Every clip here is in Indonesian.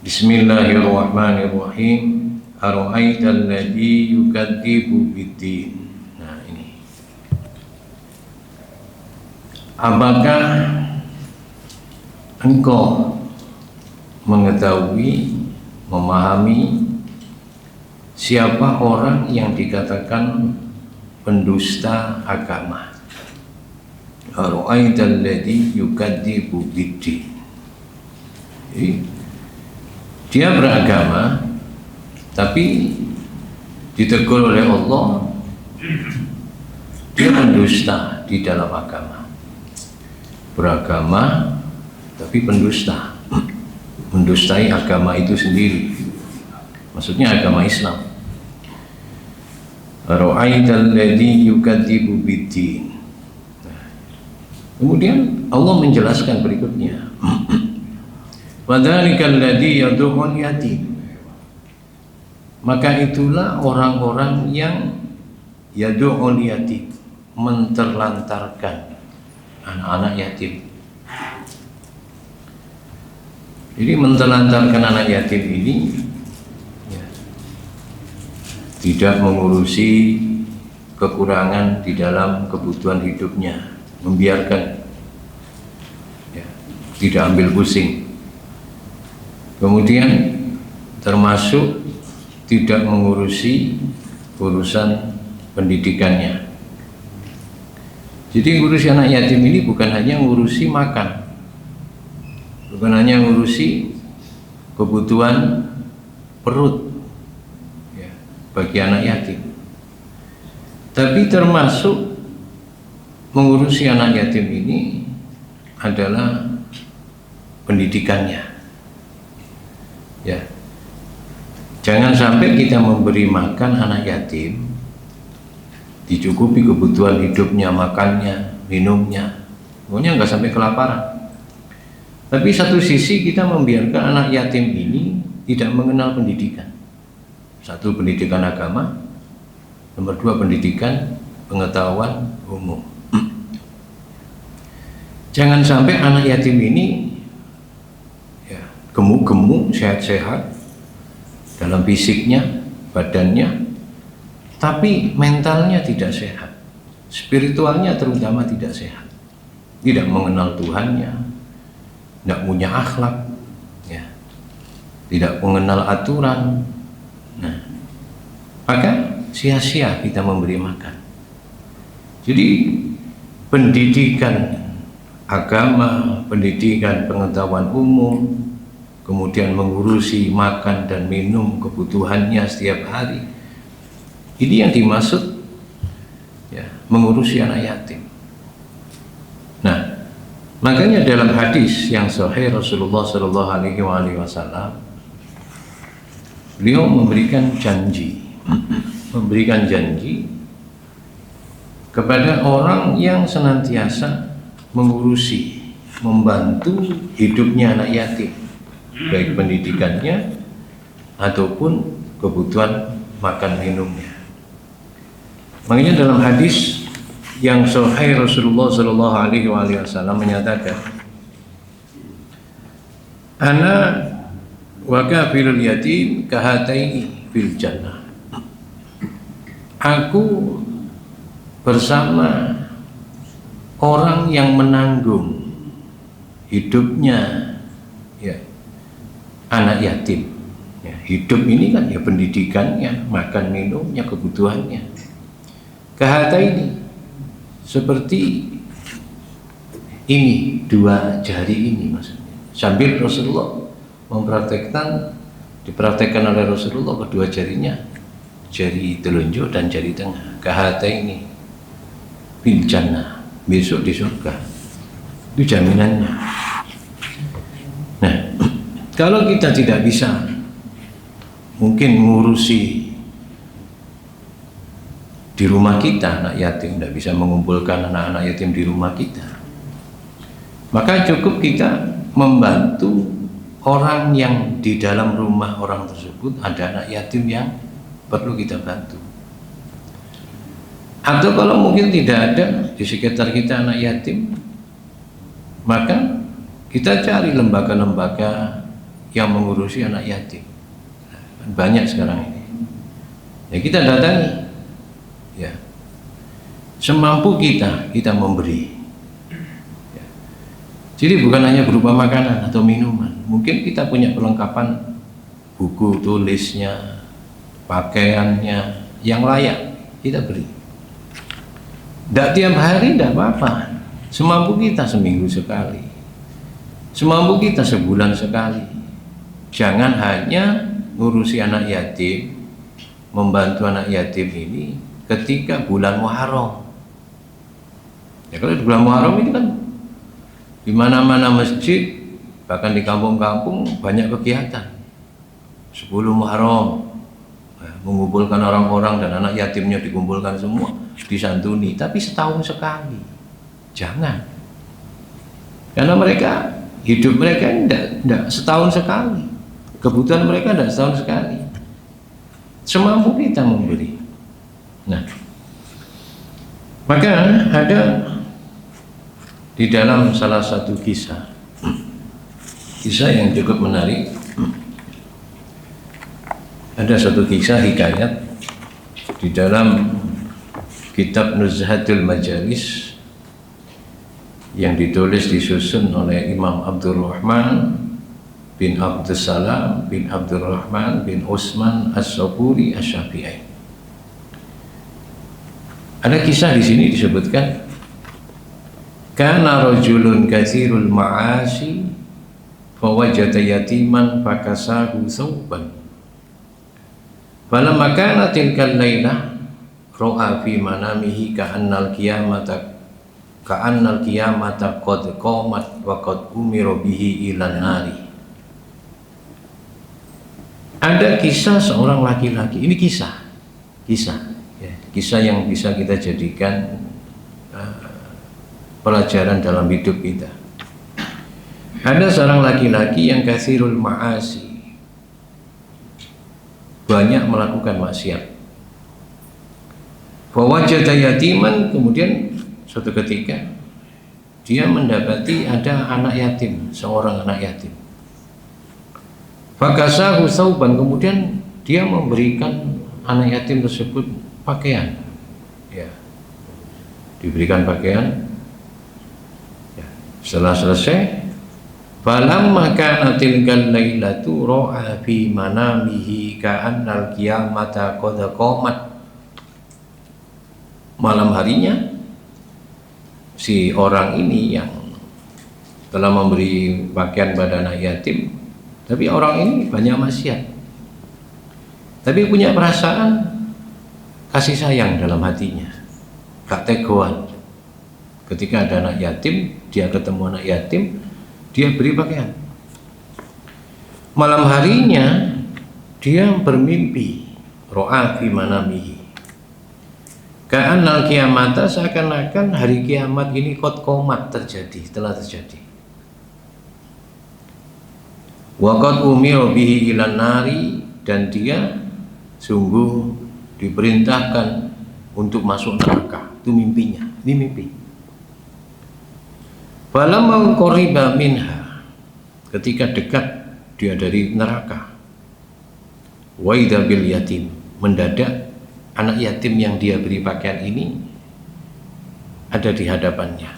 Bismillahirrahmanirrahim. Ara'aital ladzi yukadzibu biddin. Nah, ini. Apakah engkau mengetahui, memahami siapa orang yang dikatakan pendusta agama? Ara'aital ladzi yukadzibu biddin. Dia beragama, tapi ditegur oleh Allah, dia pendusta di dalam agama. Beragama, tapi pendusta, mendustai agama itu sendiri. Maksudnya agama Islam. Ra'aital ladzi yukadzibu biddin. Kemudian Allah menjelaskan berikutnya. Wadzalikal ladzi yad'ul yatim. Maka itulah orang-orang yang yad'ul yatim, menterlantarkan anak-anak yatim. Jadi menterlantarkan anak yatim ini ya, tidak mengurusi kekurangan di dalam kebutuhan hidupnya, membiarkan ya, tidak ambil pusing. Kemudian termasuk tidak mengurusi urusan pendidikannya. Jadi ngurusi anak yatim ini bukan hanya ngurusi makan, bukan hanya ngurusi kebutuhan perut ya, bagi anak yatim, tapi termasuk mengurusi anak yatim ini adalah pendidikannya. Ya, jangan sampai kita memberi makan anak yatim, dicukupi kebutuhan hidupnya, makannya, minumnya, pokoknya nggak sampai kelaparan. Tapi satu sisi kita membiarkan anak yatim ini tidak mengenal pendidikan. Satu, pendidikan agama. Nomor dua, pendidikan pengetahuan umum. Jangan sampai anak yatim ini gemuk-gemuk, sehat-sehat dalam fisiknya, badannya, tapi mentalnya tidak sehat, spiritualnya terutama tidak sehat, tidak mengenal Tuhannya, tidak punya akhlak, ya, tidak mengenal aturan. Nah, maka sia-sia kita memberi makan. Jadi pendidikan agama, pendidikan pengetahuan umum, kemudian mengurusi makan dan minum kebutuhannya setiap hari, ini yang dimaksud ya, mengurusi anak yatim. Nah, makanya dalam hadis yang sahih Rasulullah Shallallahu Alaihi Wasallam, beliau memberikan janji kepada orang yang senantiasa mengurusi, membantu hidupnya anak yatim, baik pendidikannya ataupun kebutuhan makan minumnya. Makanya dalam hadis yang sahih Rasulullah Shallallahu Alaihi Wasallam menyatakan, ana wa kafilul yatim kahataini fil jannah. Aku bersama orang yang menanggung hidupnya ya, anak yatim ya, hidup ini kan ya pendidikannya, makan minumnya, kebutuhannya. Kahata ini seperti ini, dua jari ini maksudnya. Sambil Rasulullah dipraktekkan oleh Rasulullah kedua jarinya, jari telunjuk dan jari tengah. Kahata ini bil jannah, besok di surga, itu jaminannya. Nah, kalau kita tidak bisa mungkin mengurusi di rumah kita anak yatim, tidak bisa mengumpulkan anak-anak yatim di rumah kita, maka cukup kita membantu orang yang di dalam rumah orang tersebut ada anak yatim yang perlu kita bantu. Atau kalau mungkin tidak ada di sekitar kita anak yatim, maka kita cari lembaga-lembaga yang mengurusi anak yatim. Banyak sekarang ini. Ya kita datangi, ya semampu kita memberi. Ya. Jadi bukan hanya berupa makanan atau minuman. Mungkin kita punya perlengkapan buku tulisnya, pakaiannya yang layak, kita beri. Tidak tiap hari, tidak apa-apa. Semampu kita seminggu sekali, semampu kita sebulan sekali. Jangan hanya ngurusi anak yatim, membantu anak yatim ini ketika bulan Muharram. Ya kalau di bulan Muharram ini kan di mana-mana masjid, bahkan di kampung-kampung banyak kegiatan. 10 Muharram mengumpulkan orang-orang dan anak yatimnya dikumpulkan semua, disantuni, tapi setahun sekali. Jangan. Karena mereka, hidup mereka tidak setahun sekali. Kebutuhan mereka tidak setahun sekali. Semampu kita memberi. Nah, maka ada di dalam salah satu kisah yang cukup menarik. Ada satu kisah hikayat di dalam kitab Nuzhatul Majalis yang ditulis disusun oleh Imam Abdurrahman bin Abdussalam bin Abdurrahman bin Utsman As-Saburi Asy-Syafi'i. Ada kisah di sini disebutkan, kana rajulun katsirul ma'asi fawajada yatiman fakasahu thawban. Falamma kana tilkal lailah ra'a fi manamihi ka'annal qiyamata qad qamat wa qad umira bihi ilan nari. Ada kisah seorang laki-laki. Ini kisah ya, kisah yang bisa kita jadikan pelajaran dalam hidup kita. Ada seorang laki-laki yang katsirul ma'asi, banyak melakukan maksiat. Fawajada yatiman, kemudian suatu ketika dia mendapati ada anak yatim, seorang anak yatim. Fakasahu thawban, kemudian dia memberikan anak yatim tersebut pakaian. Ya. Diberikan pakaian. Ya. Setelah selesai, falamma kana tilkal lailatu ra'a fi manamihi ka'annal qiyamata qad qamat. Malam harinya si orang ini yang telah memberi pakaian pada anak yatim, tapi orang ini banyak maksiat, tapi punya perasaan kasih sayang dalam hatinya, gak tegoan. Ketika ada anak yatim, dia ketemu anak yatim, dia beri pakaian. Malam harinya dia bermimpi, ro'a fi manamihi ka'annal qiyamata, seakan-akan hari kiamat ini qad qamat, telah terjadi. Wa qad umira bihi ilan nari, dan dia sungguh diperintahkan untuk masuk neraka. Itu mimpinya, ini mimpi. Falamma qariba minha, ketika dekat dia dari neraka, wa idza bil yatim, mendadak anak yatim yang dia beri pakaian ini ada di hadapannya.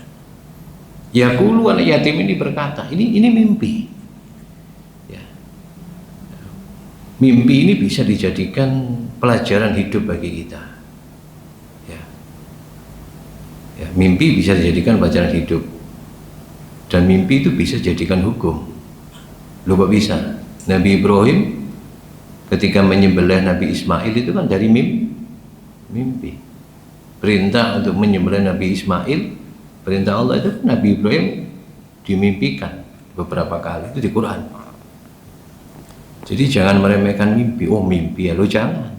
Yaqulu, anak yatim ini berkata, ini mimpi. Ya. Mimpi ini bisa dijadikan pelajaran hidup bagi kita. Ya. Ya, mimpi bisa dijadikan pelajaran hidup. Dan mimpi itu bisa jadikan hukum. Loh kok bisa? Nabi Ibrahim ketika menyembelih Nabi Ismail itu kan dari mimpi. Perintah untuk menyembelih Nabi Ismail, perintah Allah itu Nabi Ibrahim dimimpikan beberapa kali, itu di Quran. Jadi jangan meremehkan mimpi. Oh mimpi ya, lo jangan.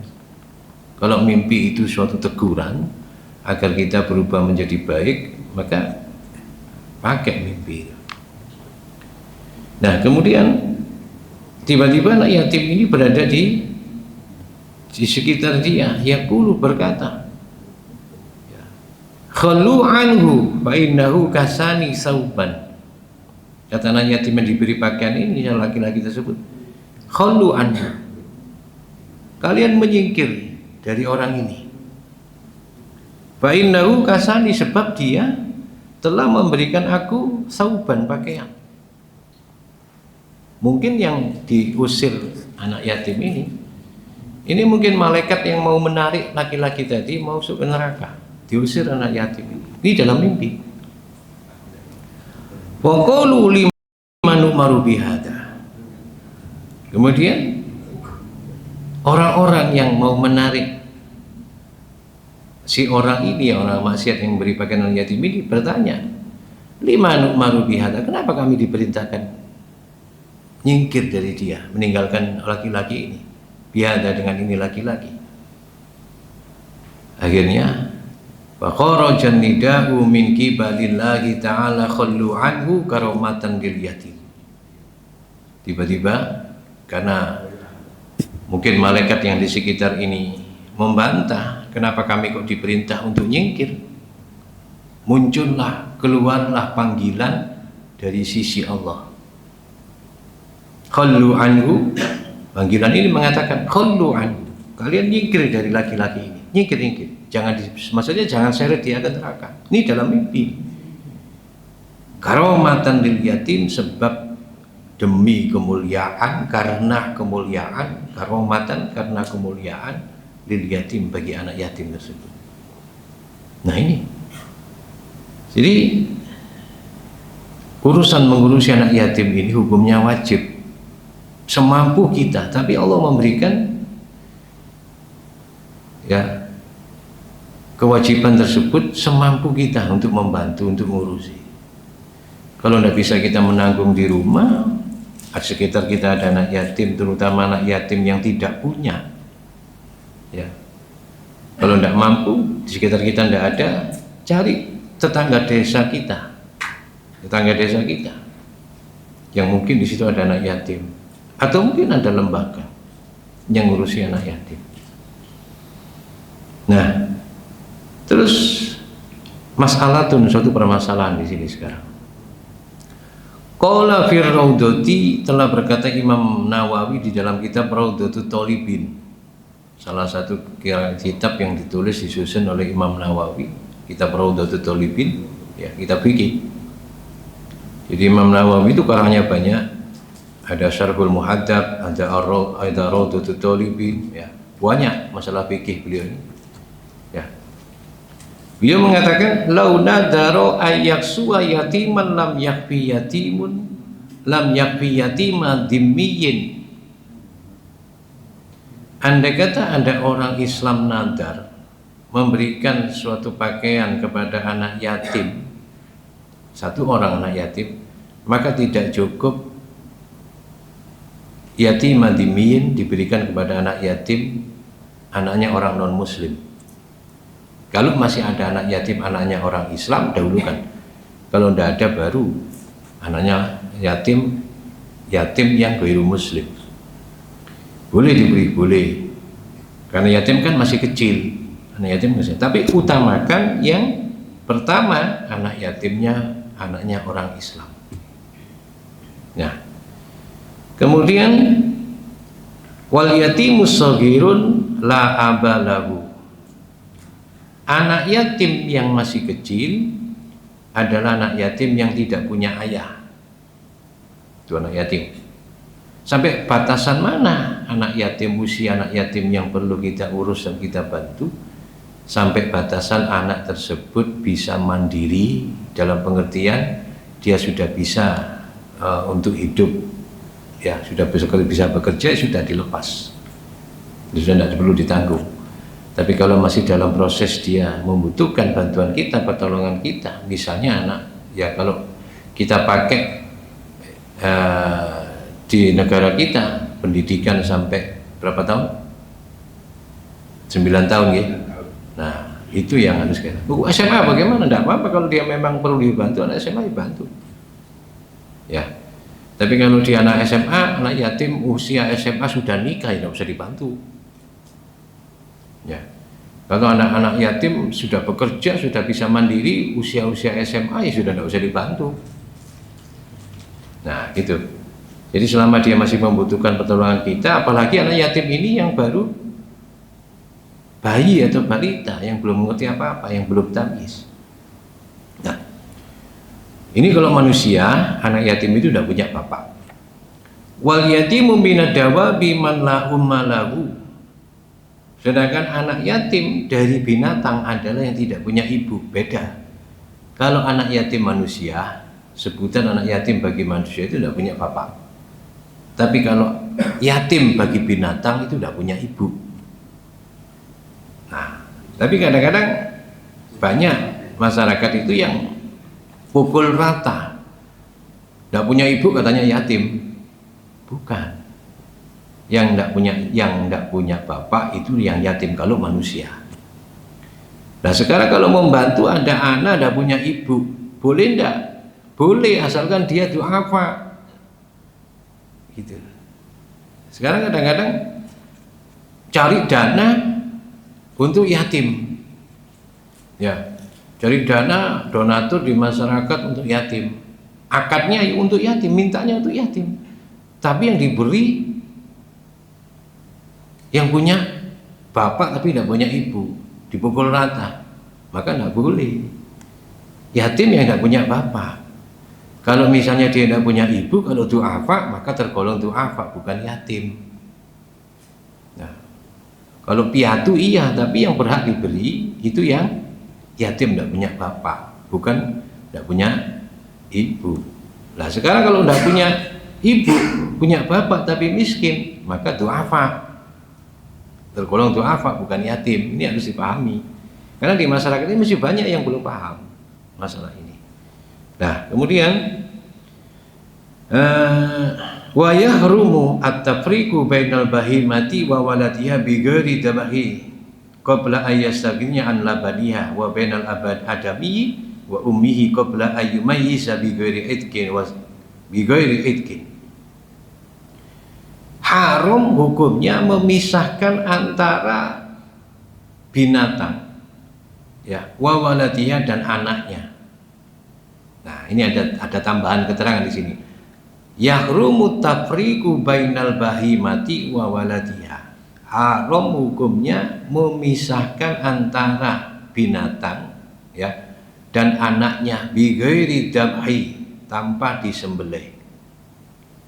Kalau mimpi itu suatu teguran agar kita berubah menjadi baik, maka pakai mimpi. Nah kemudian tiba-tiba anak yatim ini berada di sekitar dia. Yaqulu, berkata, khalu anhu fa innahu kasani sauban. Kata anak yatim yang diberi pakaian ini, yang laki-laki tersebut, khallu anhu, kalian menyingkir dari orang ini. Fa innahu kasani, sebab dia telah memberikan aku sauban, pakaian. Mungkin yang diusir anak yatim ini mungkin malaikat yang mau menarik laki-laki tadi mau masuk ke neraka, diusir anak yatim ini dalam mimpi. Wa qalu liman umaru bihada, kemudian orang-orang yang mau menarik si orang ini, orang maksiat yang memberi pakaian anak yatim ini bertanya, liman umaru bihada, kenapa kami diperintahkan nyingkir dari dia, meninggalkan laki-laki ini, bihada dengan ini laki-laki. Akhirnya wa kharajan nida'u min qibalillahi ta'ala khallu anhu karamatan lil yatim. Tiba-tiba karena mungkin malaikat yang di sekitar ini membantah, kenapa kami kok diperintah untuk nyingkir, muncullah, keluarlah panggilan dari sisi Allah. Khallu anhu, panggilan ini mengatakan khallu anhu, kalian nyingkir dari laki-laki ini, nyingkir, maksudnya jangan seret dia ke neraka. Ini dalam mimpi. Karamatan lil yatim, sebab demi kemuliaan, karena kemuliaan, karamatan karena kemuliaan lil yatim, bagi anak yatim tersebut. Nah ini, jadi urusan mengurusi anak yatim ini hukumnya wajib, semampu kita, tapi Allah memberikan ya kewajiban tersebut semampu kita untuk membantu, untuk mengurusi. Kalau tidak bisa kita menanggung di rumah, di sekitar kita ada anak yatim, terutama anak yatim yang tidak punya, ya, kalau tidak mampu, di sekitar kita tidak ada, cari tetangga desa kita yang mungkin di situ ada anak yatim, atau mungkin ada lembaga yang ngurusi anak yatim. Nah, terus masalah suatu permasalahan di sini sekarang. Qala fir Raudhati, telah berkata Imam Nawawi di dalam kitab Raudhatut Thalibin, salah satu kitab yang ditulis disusun oleh Imam Nawawi, kitab Raudhatut Thalibin, ya, kitab fikih. Jadi Imam Nawawi itu karangnya banyak, ada Syarhul Muhadzab, ada Raudhatut Thalibin, ya, banyak masalah fikih beliau ini. Ya. Beliau mengatakan launa daro ayyaksuwa yatiman lam yakfi yatimun lam yakfi yatima dimmiyin. Andai kata ada orang Islam nadar memberikan suatu pakaian kepada anak yatim, satu orang anak yatim, maka tidak cukup yatima dimmiyin diberikan kepada anak yatim, anaknya orang non muslim. Kalau masih ada anak yatim, anaknya orang Islam, dahulukan. Kalau tidak ada, baru anaknya yatim yang ghairu muslim. Boleh diberi, boleh. Karena yatim kan masih kecil, anak yatim masih. Tapi utamakan yang pertama, anak yatimnya anaknya orang Islam. Nah, kemudian wal yatimus shaghirun la abalahu. Anak yatim yang masih kecil adalah anak yatim yang tidak punya ayah. Itu anak yatim. Sampai batasan mana anak yatim, usia anak yatim yang perlu kita urus dan kita bantu? Sampai batasan anak tersebut bisa mandiri, dalam pengertian dia sudah bisa untuk hidup, ya, sudah bisa bekerja, sudah dilepas, sudah tidak perlu ditanggung. Tapi kalau masih dalam proses dia membutuhkan bantuan kita, pertolongan kita, misalnya anak, ya kalau kita pakai di negara kita pendidikan sampai berapa tahun? 9 tahun ya. Nah, itu yang harus kita. SMA bagaimana? Tidak apa-apa kalau dia memang perlu dibantu, anak SMA dibantu. Ya. Tapi kalau dia anak SMA, anak yatim usia SMA sudah nikah, ya tidak usah dibantu. Ya. Kalau anak-anak yatim sudah bekerja, sudah bisa mandiri, usia-usia SMA, ya sudah tidak usah dibantu. Nah gitu. Jadi selama dia masih membutuhkan pertolongan kita, apalagi anak yatim ini yang baru bayi atau balita yang belum mengerti apa-apa, yang belum tamyiz. Nah, ini kalau manusia, anak yatim itu udah punya bapak. Wal yatimu minad dawabi man la umma lahu. Sedangkan anak yatim dari binatang adalah yang tidak punya ibu. Beda. Kalau anak yatim manusia, sebutan anak yatim bagi manusia itu tidak punya bapak. Tapi kalau yatim bagi binatang itu tidak punya ibu. Nah, tapi kadang-kadang banyak masyarakat itu yang pukul rata, tidak punya ibu katanya yatim. Bukan. Yang tidak punya bapak itu yang yatim kalau manusia. Nah sekarang kalau membantu ada anak tidak punya ibu, boleh tidak? Boleh, asalkan dia du'afa. Gitu. Sekarang kadang-kadang cari dana untuk yatim, ya, cari dana donatur di masyarakat untuk yatim, akadnya untuk yatim, mintanya untuk yatim, tapi yang diberi yang punya bapak tapi tidak punya ibu, dipukul rata, maka tidak boleh. Yatim yang tidak punya bapak. Kalau misalnya dia tidak punya ibu, kalau du'afa maka tergolong du'afa, bukan yatim. Nah, kalau piatu iya, tapi yang berhak diberi itu yang yatim tidak punya bapak, bukan tidak punya ibu. Nah sekarang kalau tidak punya ibu, punya bapak tapi miskin, maka du'afa, tergolong du'afa, bukan yatim. Ini harus dipahami, karena di masyarakat ini masih banyak yang belum paham masalah ini. Nah kemudian wa yahrumu at-tafriqu bainal bahimati wa waladiha bi ghairi dabahi qabla ayyastaghniya an labaniha wa bainal abad adami wa ummihi qabla ayyumayyiza bi ghairi idkin wa bi ghairi idkin. Haram hukumnya memisahkan antara binatang, ya, wa waladiha dan anaknya. Nah, ini ada tambahan keterangan di sini. Yahrumu tafriqu bainal bahimati wa waladiha. Haram hukumnya memisahkan antara binatang, ya, dan anaknya bi ghairi dabhi, tanpa disembelih.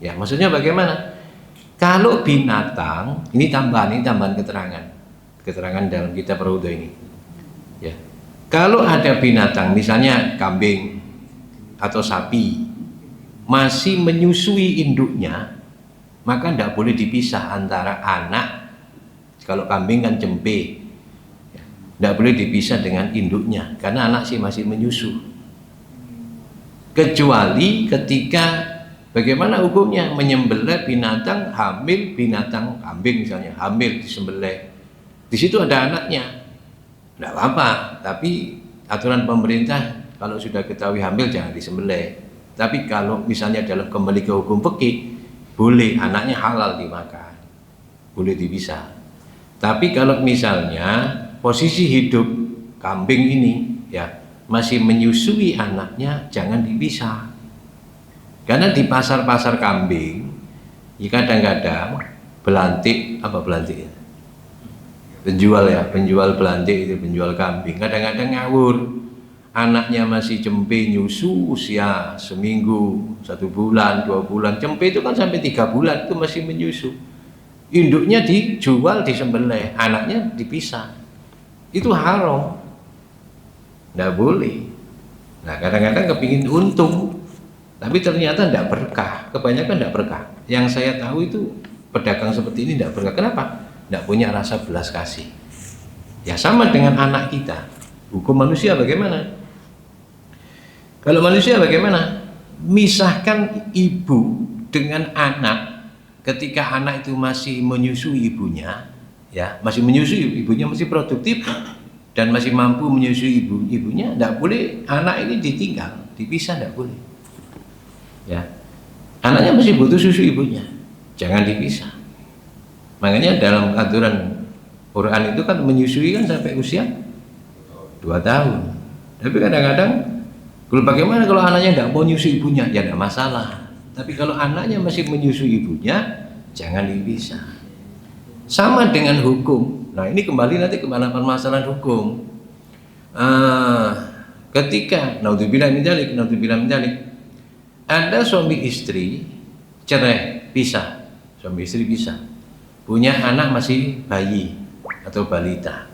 Ya, maksudnya bagaimana? Kalau binatang, ini tambahan keterangan dalam kitab Raudhah ini. Ya. Kalau ada binatang, misalnya kambing atau sapi masih menyusui induknya, maka tidak boleh dipisah antara anak. Kalau kambing kan cempe, tidak boleh dipisah dengan induknya karena anak masih menyusu. Kecuali ketika bagaimana hukumnya menyembelih binatang hamil, binatang kambing misalnya hamil disembelih, di situ ada anaknya, tidak apa-apa. Tapi aturan pemerintah kalau sudah ketahui hamil jangan disembelih. Tapi kalau misalnya dalam kembali ke hukum fikih, boleh, anaknya halal dimakan, boleh dipisah. Tapi kalau misalnya posisi hidup kambing ini, ya, masih menyusui anaknya, jangan dipisah. Karena di pasar-pasar kambing, ya kadang-kadang belantik, penjual belantik itu, penjual kambing, kadang-kadang ngawur. Anaknya masih cempe nyusu usia seminggu, 1 bulan, 2 bulan. Cempe itu kan sampai 3 bulan itu masih menyusu. Induknya dijual, disembelih, anaknya dipisah. Itu haram, tidak boleh. Nah kadang-kadang kepingin untung, tapi ternyata tidak berkah. Kebanyakan tidak berkah. Yang saya tahu itu pedagang seperti ini tidak berkah. Kenapa? Tidak punya rasa belas kasih. Ya sama dengan anak kita. Hukum manusia bagaimana? Kalau manusia bagaimana? Misahkan ibu dengan anak ketika anak itu masih menyusui ibunya, ya, masih menyusui ibunya, masih produktif dan masih mampu menyusui ibunya, tidak boleh anak ini ditinggal, dipisah, tidak boleh. Ya, anaknya masih butuh susu ibunya, jangan dipisah. Makanya dalam aturan Quran itu kan menyusui kan sampai usia 2 tahun. Tapi kadang-kadang, kalau bagaimana kalau anaknya tidak mau nyusui ibunya, ya tidak masalah. Tapi kalau anaknya masih menyusui ibunya, jangan dipisah. Sama dengan hukum. Nah, ini kembali nanti kepada permasalahan hukum. Ketika naudzubillah min dzalik, ada suami istri cerai, pisah. Suami istri pisah. Punya anak masih bayi atau balita.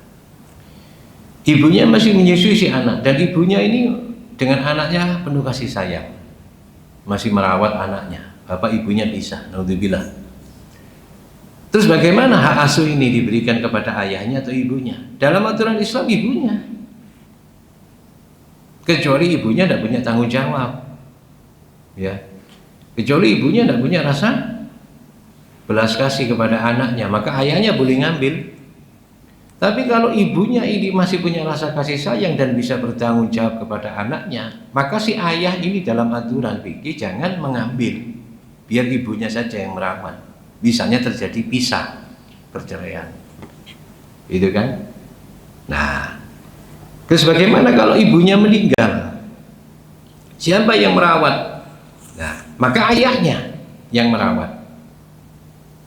Ibunya masih menyusui si anak, dan ibunya ini dengan anaknya penuh kasih sayang. Masih merawat anaknya. Bapak ibunya pisah, naudzubillah. Terus bagaimana hak asuh ini diberikan kepada ayahnya atau ibunya? Dalam aturan Islam ibunya. Kecuali ibunya tidak punya tanggung jawab. Ya. Kecuali ibunya tidak punya rasa belas kasih kepada anaknya, maka ayahnya boleh ngambil. Tapi kalau ibunya ini masih punya rasa kasih sayang dan bisa bertanggung jawab kepada anaknya, maka si ayah ini dalam aturan fikih jangan mengambil. Biar ibunya saja yang merawat. Bisanya terjadi pisah, perceraian. Itu kan? Nah, terus bagaimana kalau ibunya meninggal? Siapa yang merawat? Nah, maka ayahnya yang merawat.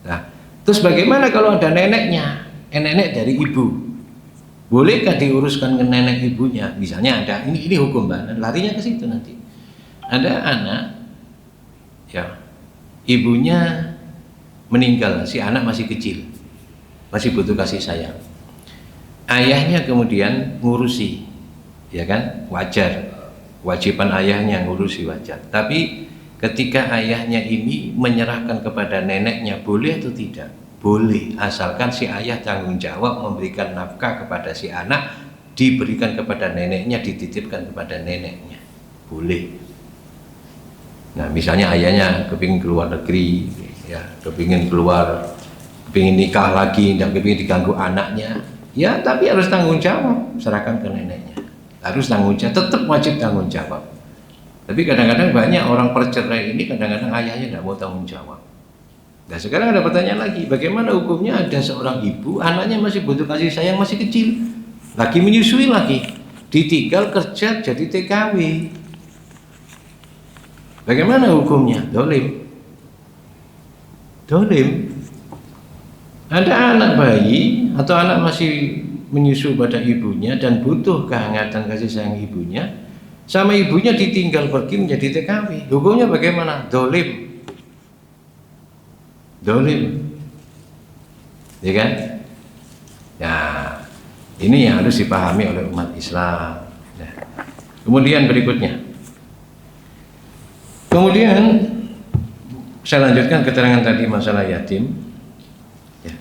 Nah, terus bagaimana kalau ada neneknya? Nenek dari ibu. Bolehkah diuruskan ke nenek ibunya? Misalnya ada, ini hukum Mbak, larinya ke situ nanti. Ada anak, ya, ibunya meninggal, si anak masih kecil, masih butuh kasih sayang. Ayahnya kemudian ngurusi, ya kan, wajar, kewajiban ayahnya ngurusi wajar. Tapi ketika ayahnya ini menyerahkan kepada neneknya, boleh atau tidak? Boleh, asalkan si ayah tanggung jawab memberikan nafkah kepada si anak, diberikan kepada neneknya, dititipkan kepada neneknya, boleh. Nah, misalnya ayahnya kepingin keluar negeri, ya, kepingin keluar, kepingin nikah lagi, tidak kepingin diganggu anaknya, ya, tapi harus tanggung jawab, serahkan ke neneknya, harus tanggung jawab, tetap wajib tanggung jawab. Tapi kadang-kadang banyak orang percerai ini, kadang-kadang ayahnya tidak mau tanggung jawab. Nah, sekarang ada pertanyaan lagi, bagaimana hukumnya ada seorang ibu, anaknya masih butuh kasih sayang, masih kecil, lagi menyusui lagi, ditinggal kerja jadi TKW. Bagaimana hukumnya? Dolim. Ada anak bayi atau anak masih menyusu pada ibunya dan butuh kehangatan kasih sayang ibunya, sama ibunya ditinggal pergi menjadi TKW. Hukumnya bagaimana? Dolim. Ya kan? Ya, ini yang harus dipahami oleh umat Islam. Nah, kemudian berikutnya. Kemudian saya lanjutkan keterangan tadi masalah yatim. Ya.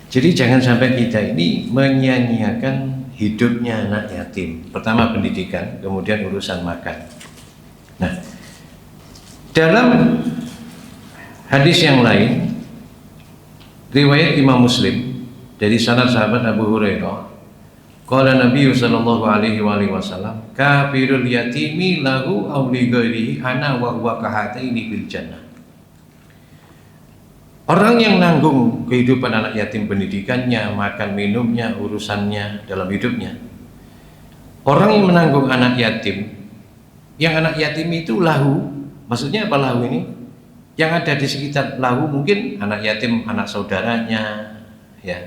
Jadi jangan sampai kita ini menyia-nyiakan hidupnya anak yatim. Pertama pendidikan, kemudian urusan makan. Nah, dalam hadis yang lain, riwayat Imam Muslim dari sanad sahabat Abu Hurairah, qala Nabi sallallahu alaihi wasallam, kafirul yatimi lahu aw li ghairihi ana wa huwa kahataini bil jannah. Orang yang nanggung kehidupan anak yatim, pendidikannya, makan minumnya, urusannya dalam hidupnya. Orang yang menanggung anak yatim, yang anak yatim itu lahu, maksudnya apa lahu ini? Yang ada di sekitar lahu mungkin anak yatim, anak saudaranya, ya.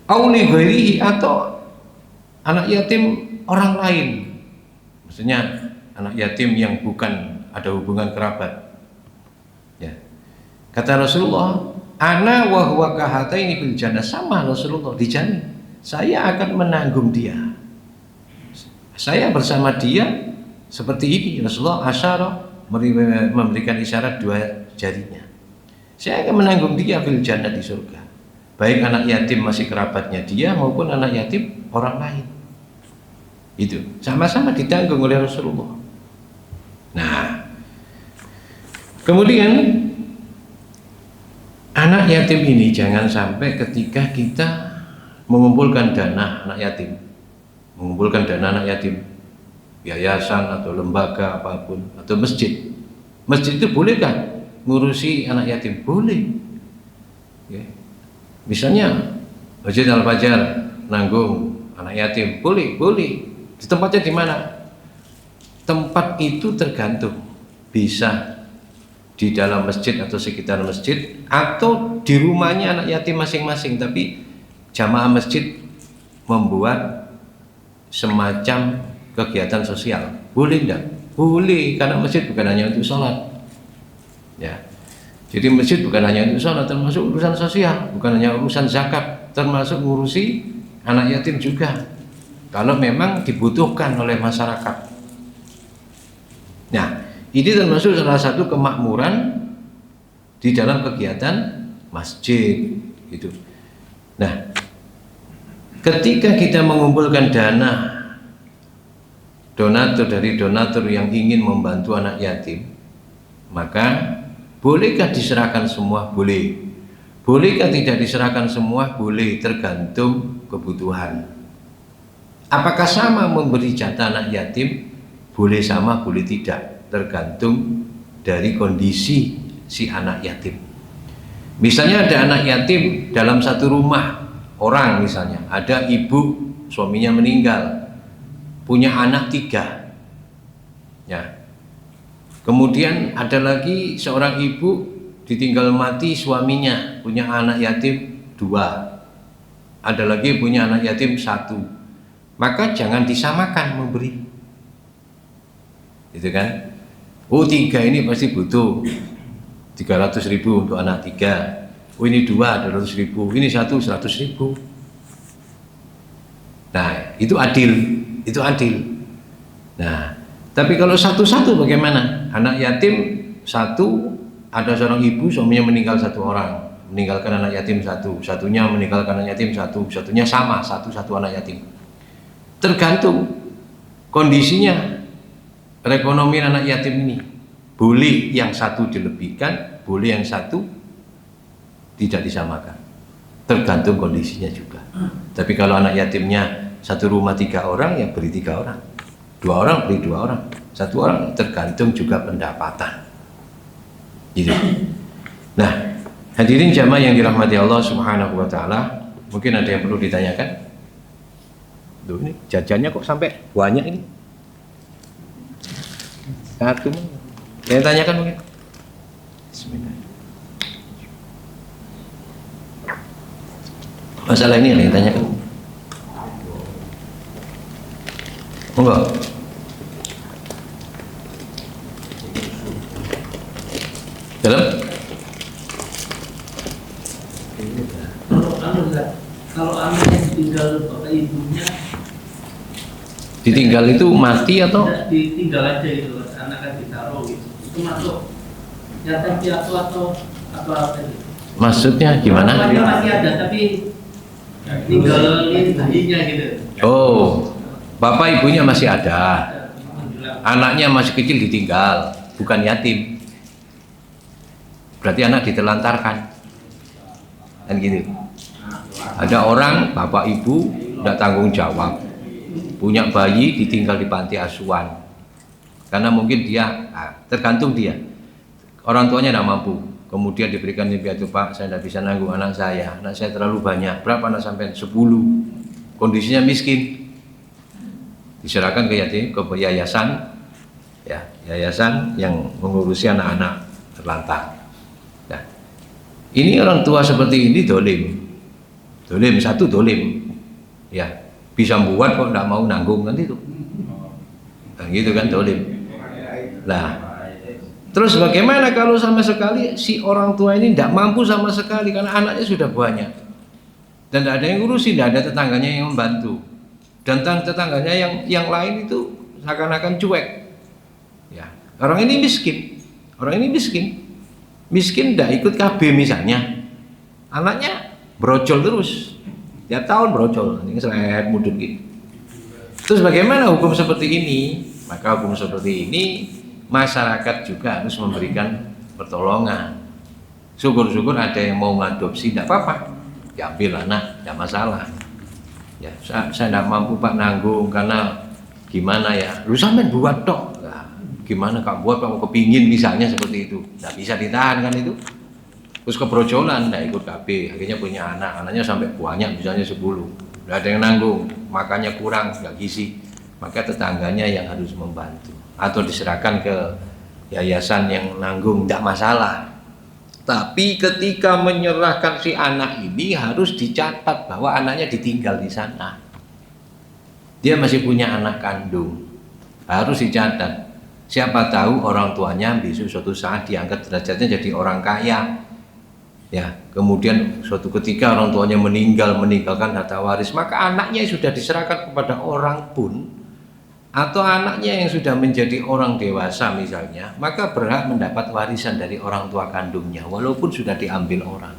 Auli ghairihi, atau anak yatim orang lain. Maksudnya anak yatim yang bukan ada hubungan kerabat. Ya. Kata Rasulullah, ana wa huwa kahataini bil jannah, sama Rasulullah dijamin saya akan menanggung dia. Saya bersama dia seperti ini. Rasulullah asyara, memberikan isyarat dua jarinya. Saya akan menanggung dia fil jannah, di surga. Baik anak yatim masih kerabatnya dia maupun anak yatim orang lain. Itu sama-sama ditanggung oleh Rasulullah. Nah, kemudian anak yatim ini jangan sampai ketika kita mengumpulkan dana anak yatim, yayasan atau lembaga apapun atau masjid itu bolehkah ngurusi anak yatim? Boleh. Ya. Misalnya Masjid Al-Fajar nanggung anak yatim, boleh. Di tempatnya di mana? Tempat itu tergantung, bisa di dalam masjid atau sekitar masjid, atau di rumahnya anak yatim masing-masing, tapi jamaah masjid membuat semacam kegiatan sosial. Boleh enggak? Boleh, karena masjid bukan hanya untuk sholat ya. Jadi masjid bukan hanya untuk sholat, termasuk urusan sosial, bukan hanya urusan zakat, termasuk ngurusi anak yatim juga kalau memang dibutuhkan oleh masyarakat. Nah, ini termasuk salah satu kemakmuran di dalam kegiatan masjid gitu. Nah, ketika kita mengumpulkan dana donatur dari donatur yang ingin membantu anak yatim, maka bolehkah diserahkan semua? Boleh. Bolehkah tidak diserahkan semua? Boleh, tergantung kebutuhan. Apakah sama memberi jatah anak yatim? Boleh sama, boleh tidak, tergantung dari kondisi si anak yatim. Misalnya ada anak yatim dalam satu rumah orang, misalnya ada ibu suaminya meninggal, punya anak 3 ya. Kemudian ada lagi seorang ibu ditinggal mati suaminya, punya anak yatim 2, ada lagi punya anak yatim 1. Maka jangan disamakan memberi, gitu kan. Oh 3 ini pasti butuh 300.000 untuk anak 3. Oh ini 2 200.000, ini 1 100.000. Nah itu adil, itu adil. Nah, tapi kalau satu-satu bagaimana? Anak yatim 1, ada seorang ibu suaminya meninggal 1 orang, meninggalkan anak yatim 1, satunya meninggalkan anak yatim 1, satunya sama, satu anak yatim. Tergantung kondisinya, perekonomian anak yatim ini. Boleh yang 1 dilebihkan, boleh yang 1 tidak disamakan. Tergantung kondisinya juga. Tapi kalau anak yatimnya satu rumah 3 orang, ya beri 3 orang, 2 orang beri 2 orang, 1 orang, tergantung juga pendapatan gitu. Nah, hadirin jamaah yang dirahmati Allah Subhanahu wa taala, mungkin ada yang perlu ditanyakan. Duh, ini jajannya kok sampai banyak ini. Satu, yang tanyakan mungkin. Bismillah. Masalah ini ada yang tanyakan? Enggak. Dalam? Kalau anaknya ditinggal bapak ibunya, ditinggal itu mati atau? Ditinggal aja itu, anak kan ditaruh gitu. Itu masuk yatim piatu atau apa gitu? Maksudnya gimana? Anaknya masih ada tapi tinggalin bayinya gitu. Oh, bapak ibunya masih ada, anaknya masih kecil ditinggal, bukan yatim. Berarti anak ditelantarkan, kan gitu. Ada orang bapak ibu tidak tanggung jawab, punya bayi ditinggal di panti asuhan, karena mungkin dia, tergantung dia, orang tuanya tidak mampu. Kemudian diberikan piatu, Pak, saya tidak bisa nanggung anak saya terlalu banyak. Berapa anak sampai? 10. Kondisinya miskin, diserahkan ke yatim, ke yayasan, ya, yayasan yang mengurusi anak-anak terlantar. Nah, ini orang tua seperti ini dolim, satu dolim, ya, bisa buat kok tidak mau nanggung kan itu, nah, gitu kan dolim. Nah, terus bagaimana kalau sama sekali si orang tua ini tidak mampu sama sekali karena anaknya sudah banyak dan tidak ada yang ngurusin, tidak ada tetangganya yang membantu, dan tetangganya yang lain itu seakan-akan cuek. Ya, orang ini miskin tidak ikut KB misalnya, anaknya brojol terus, tiap tahun brojol, ini seret mudun gitu. Terus bagaimana hukum seperti ini? Maka hukum seperti ini masyarakat juga harus memberikan pertolongan. Syukur-syukur ada yang mau mengadopsi, tidak apa-apa, diambil anak, tidak masalah. Ya, saya tidak mampu Pak nanggung karena gimana ya, lu sampai buat tok. Nah, gimana Kak buat kamu kepingin misalnya seperti itu, tidak bisa ditahan kan itu. Terus kebrojolan, tidak ikut KB, akhirnya punya anaknya sampai banyak, misalnya 10, tidak ada yang nanggung, makannya kurang, nggak gizi, maka tetangganya yang harus membantu atau diserahkan ke yayasan yang nanggung, tidak masalah. Tapi ketika menyerahkan si anak ini harus dicatat bahwa anaknya ditinggal di sana. Dia masih punya anak kandung, harus dicatat. Siapa tahu orang tuanya besok suatu saat diangkat derajatnya jadi orang kaya. Ya, kemudian suatu ketika orang tuanya meninggalkan harta waris, maka anaknya sudah diserahkan kepada orang pun, atau anaknya yang sudah menjadi orang dewasa misalnya, maka berhak mendapat warisan dari orang tua kandungnya walaupun sudah diambil orang.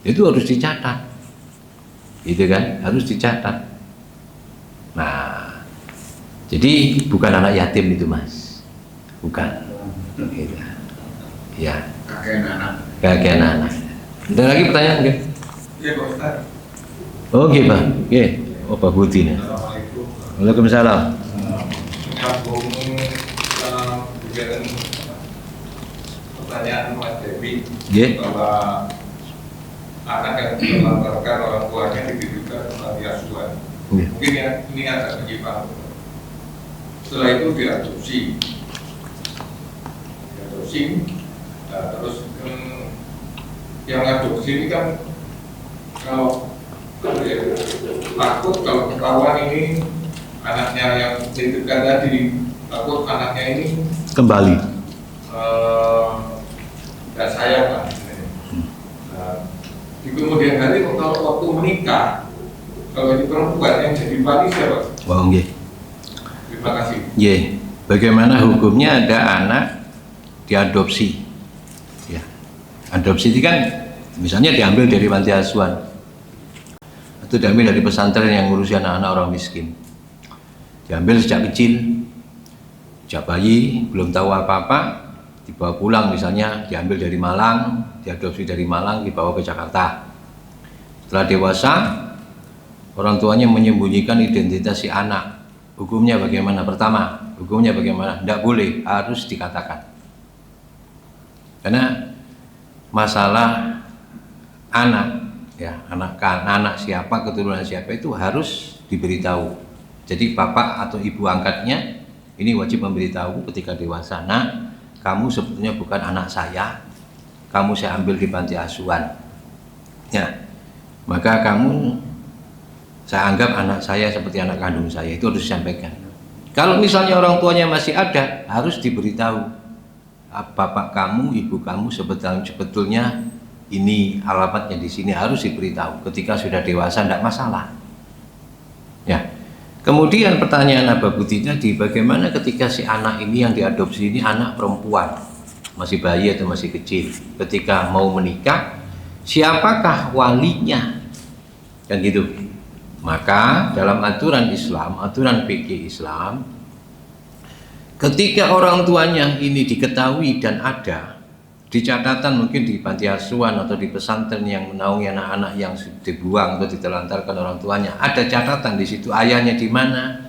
Itu harus dicatat, gitu kan, harus dicatat. Nah, jadi bukan anak yatim itu mas, bukan, gitu. Ya, kakek anak. Ada lagi pertanyaan nggak? Iya Pak Ustaz. Oh gitu Pak, oke. Oh Pak Budi nih. Assalamualaikum. Waalaikumsalam. Menyambung pertanyaan Mas Dewi bahwa anak yang terlantarkan orang tuanya didirikan panti asuhan. Mungkin ya, ini agak menyimpang. Setelah itu diadopsi, nah, terus yang adopsi ini kan kalau takut kalau ketahuan ini anaknya yang dititipkan tadi, takut anaknya ini kembali nggak sayang lah. Nah, di kemudian hari kalau waktu menikah, kalau ini perempuan yang jadi wali siapa? Oh nggih. Terima kasih. Nggih. Bagaimana hukumnya ada anak diadopsi? Ya. Adopsi itu kan misalnya diambil dari panti asuhan atau diambil dari pesantren yang ngurusi anak-anak orang miskin. Diambil sejak kecil, sejak bayi, belum tahu apa-apa, dibawa pulang misalnya, diambil dari Malang, diadopsi dari Malang, dibawa ke Jakarta. Setelah dewasa, orang tuanya menyembunyikan identitas si anak. Hukumnya bagaimana? Pertama, hukumnya bagaimana? Tidak boleh, harus dikatakan. Karena masalah anak, ya anak siapa, keturunan siapa itu harus diberitahu. Jadi bapak atau ibu angkatnya ini wajib memberitahu ketika dewasa. Nah, kamu sebetulnya bukan anak saya, kamu saya ambil di panti asuhan. Ya, maka kamu saya anggap anak saya seperti anak kandung saya, itu harus disampaikan. Kalau misalnya orang tuanya masih ada, harus diberitahu. Bapak kamu, ibu kamu sebetulnya ini alamatnya di sini, harus diberitahu. Ketika sudah dewasa tidak masalah. Ya. Kemudian pertanyaan Abah Budi tadi, bagaimana ketika si anak ini yang diadopsi ini anak perempuan, masih bayi atau masih kecil, ketika mau menikah, siapakah walinya? Kan gitu. Maka dalam aturan Islam, aturan fikih Islam, ketika orang tuanya ini diketahui dan ada di catatan, mungkin di panti asuhan atau di pesantren yang menaungi anak-anak yang dibuang atau ditelantarkan orang tuanya, ada catatan di situ ayahnya di mana,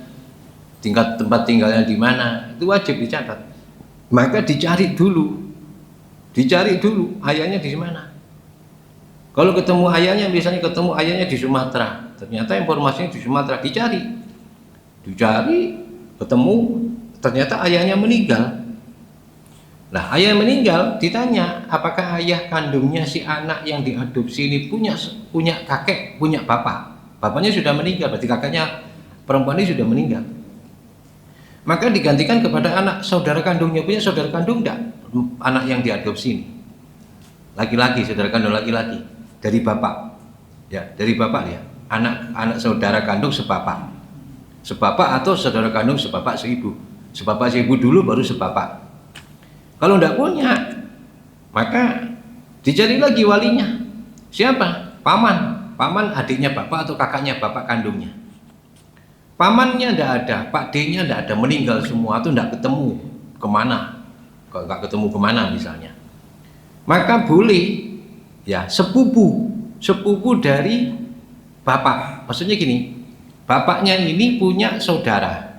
tingkat tempat tinggalnya di mana, itu wajib dicatat. Maka dicari dulu ayahnya di mana. Kalau ketemu ayahnya, misalnya ketemu ayahnya di Sumatera, ternyata informasinya di Sumatera, dicari, ketemu, ternyata ayahnya meninggal. Nah, ayah meninggal, ditanya apakah ayah kandungnya si anak yang diadopsi ini punya kakek, punya bapak. Bapaknya sudah meninggal, berarti kakaknya perempuan ini sudah meninggal. Maka digantikan kepada anak saudara kandungnya. Punya saudara kandung enggak? Anak yang diadopsi ini, laki-laki, saudara kandung laki-laki dari bapak, ya dari bapak ya. Anak saudara kandung sebapak atau saudara kandung sebapak seibu dulu baru sebapak. Kalau tidak punya, maka dicari lagi walinya. Siapa? Paman adiknya bapak atau kakaknya bapak kandungnya. Pamannya tidak ada, Pak D-nya tidak ada, meninggal semua, atau tidak ketemu kemana. Kalau nggak ketemu kemana misalnya, maka boleh ya sepupu dari bapak. Maksudnya gini, bapaknya ini punya saudara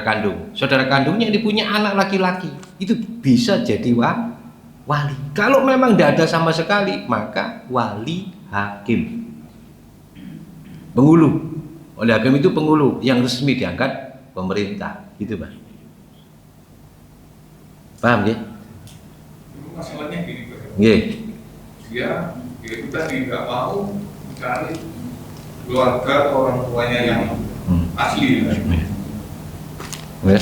kandung, saudara kandungnya ini punya anak laki-laki, itu bisa jadi wali. Kalau memang tidak ada sama sekali, maka wali hakim, penghulu. Oleh hakim itu penghulu yang resmi diangkat pemerintah, gitu Pak. Paham ya? Masalahnya gini Pak. Nggih. Dia itu tadi nggak mau mencari keluarga atau orang tuanya yang asli. Ya.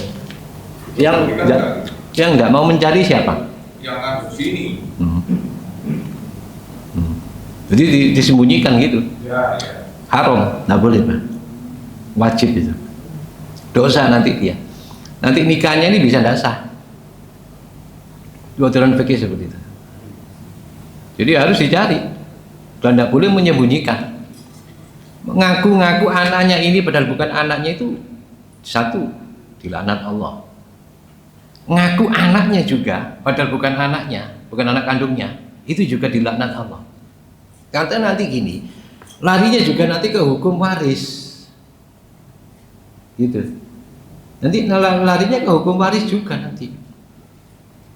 Yang nggak mau mencari siapa? Yang adopsi ini. Jadi disembunyikan gitu. Ya. Haram, nggak boleh Pak. Wajib itu. Dosa nanti dia. Nanti nikahnya ini bisa nggak sah. Aturan fikih seperti itu. Jadi harus dicari dan tidak boleh menyembunyikan. Mengaku-ngaku anaknya ini padahal bukan anaknya itu satu dilaknat Allah. Ngaku anaknya juga padahal bukan anaknya, bukan anak kandungnya, itu juga dilaknat Allah. Karena nanti gini, larinya juga nanti ke hukum waris. Gitu. Nanti larinya ke hukum waris juga nanti.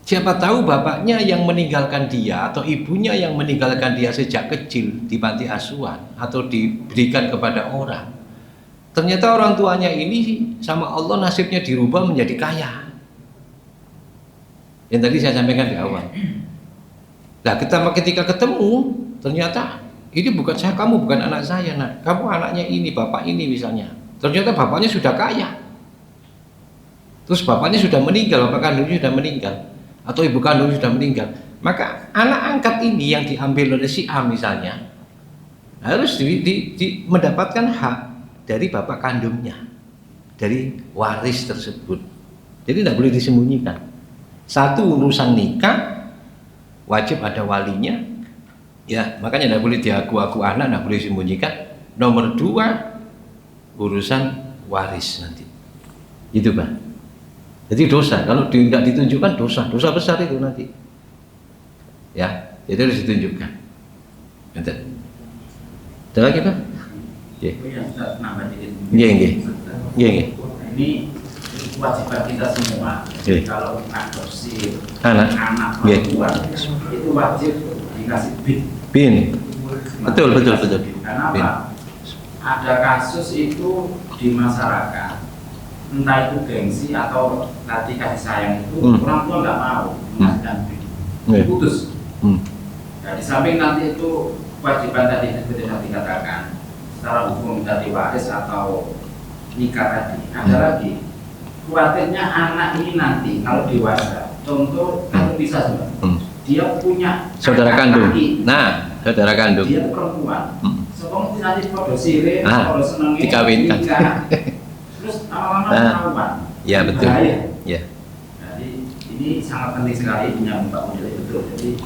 Siapa tahu bapaknya yang meninggalkan dia atau ibunya yang meninggalkan dia sejak kecil di panti asuhan atau diberikan kepada orang. Ternyata orang tuanya ini sama Allah nasibnya dirubah menjadi kaya. Yang tadi saya sampaikan di awal. Nah, ketika ketemu ternyata ini bukan saya, kamu bukan anak saya, nak. Kamu anaknya ini, bapak ini misalnya. Ternyata bapaknya sudah kaya. Terus bapaknya sudah meninggal, bapak kandungnya sudah meninggal. Atau ibu kandung sudah meninggal, maka anak angkat ini yang diambil oleh si A misalnya harus mendapatkan hak dari bapak kandungnya, dari waris tersebut. Jadi tidak boleh disembunyikan. Satu, urusan nikah wajib ada walinya, ya makanya tidak boleh diaku-aku anak, tidak boleh disembunyikan. Nomor dua, urusan waris nanti, itu Pak. Jadi dosa, kalau tidak ditunjukkan dosa besar itu nanti. Ya, jadi harus ditunjukkan. Ada lagi Pak? Iya. Iya. Ini kewajiban kita semua. Kalau adopsi anak perempuan itu wajib dikasih bin. Betul. Karena apa? Ada kasus itu di masyarakat. Entah itu gengsi atau nanti kasih sayang itu orang tua nggak mau dan putus. Nah, di samping nanti itu kewajiban tadi seperti yang dikatakan secara hukum dari waris atau nikah tadi, ada lagi khawatirnya anak ini nanti kalau dewasa, contoh kalau bisa dia punya saudara kandung. Nah, saudara kandung. Dia perempuan. Sekarang nanti pada sire, pada senangnya dikawinkan. Terus lama-lama ketahuan. Ya betul. Ya. Jadi ini sangat penting sekali menyambung Pak Mujali, betul. Jadi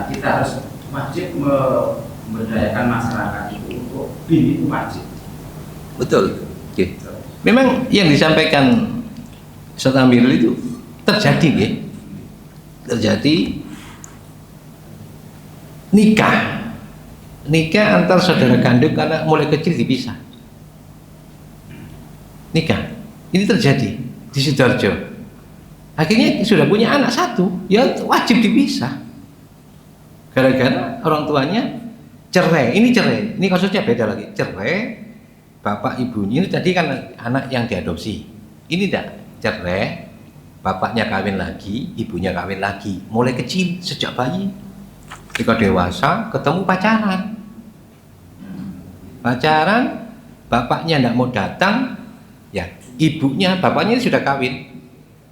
kita harus wajib memberdayakan masyarakat itu untuk bin itu wajib. Betul. Oke. Memang yang disampaikan Ustaz Amirul itu terjadi, ya. Terjadi nikah antar saudara kandung karena mulai kecil dipisah. Nikah ini terjadi di Sidoarjo. Akhirnya sudah punya anak satu, ya wajib dipisah. Gara-gara orang tuanya cerai. Ini kasusnya beda lagi. Cerai, bapak ibunya ini tadi kan anak yang diadopsi. Ini tidak cerai, bapaknya kawin lagi, ibunya kawin lagi. Mulai kecil sejak bayi, ketika dewasa ketemu pacaran, bapaknya tidak mau datang. Ya, bapaknya sudah kawin,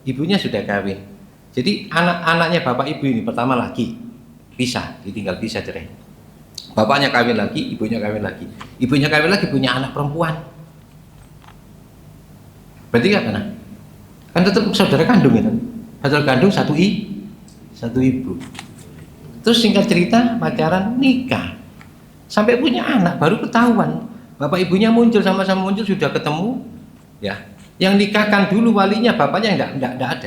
ibunya sudah kawin. Jadi anak-anaknya bapak ibu ini pertama lagi pisah, ditinggal pisah cerai. Bapaknya kawin lagi, ibunya kawin lagi. Ibunya kawin lagi punya anak perempuan. Berarti kan tetap saudara kandung itu. Saudara kandung satu ibu. Terus singkat cerita pacaran nikah, sampai punya anak baru ketahuan. Bapak ibunya sama-sama muncul sudah ketemu. Ya, yang nikahkan dulu walinya bapaknya enggak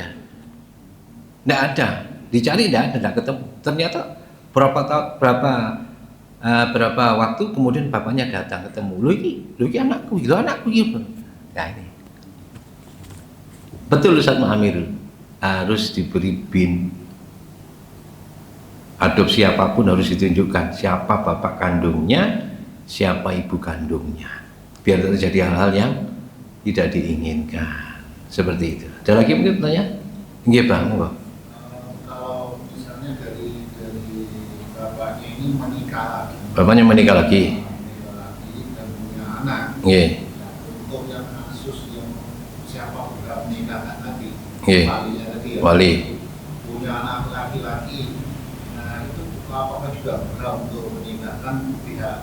ada, dicari enggak ketemu. Ternyata berapa waktu kemudian bapaknya datang ketemu. Lu ini anakku gitu. Nah ini betul Ustaz Muhammad, harus diberi bin. Adopsi apapun harus ditunjukkan siapa bapak kandungnya, siapa ibu kandungnya, biar terjadi hal-hal yang tidak diinginkan. Seperti itu. Ada lagi mungkin pertanyaan? Nggih Bang, ini menikah lagi. Bapaknya menikah lagi. Menikah lagi dan punya anak. Nggih. Untuk yang kasus yang siapa berhak menikahkan tadi, Nggih. walinya tadi ya, Wali. punya anak laki-laki. Nah itu apakah juga berhak untuk menikahkan pihak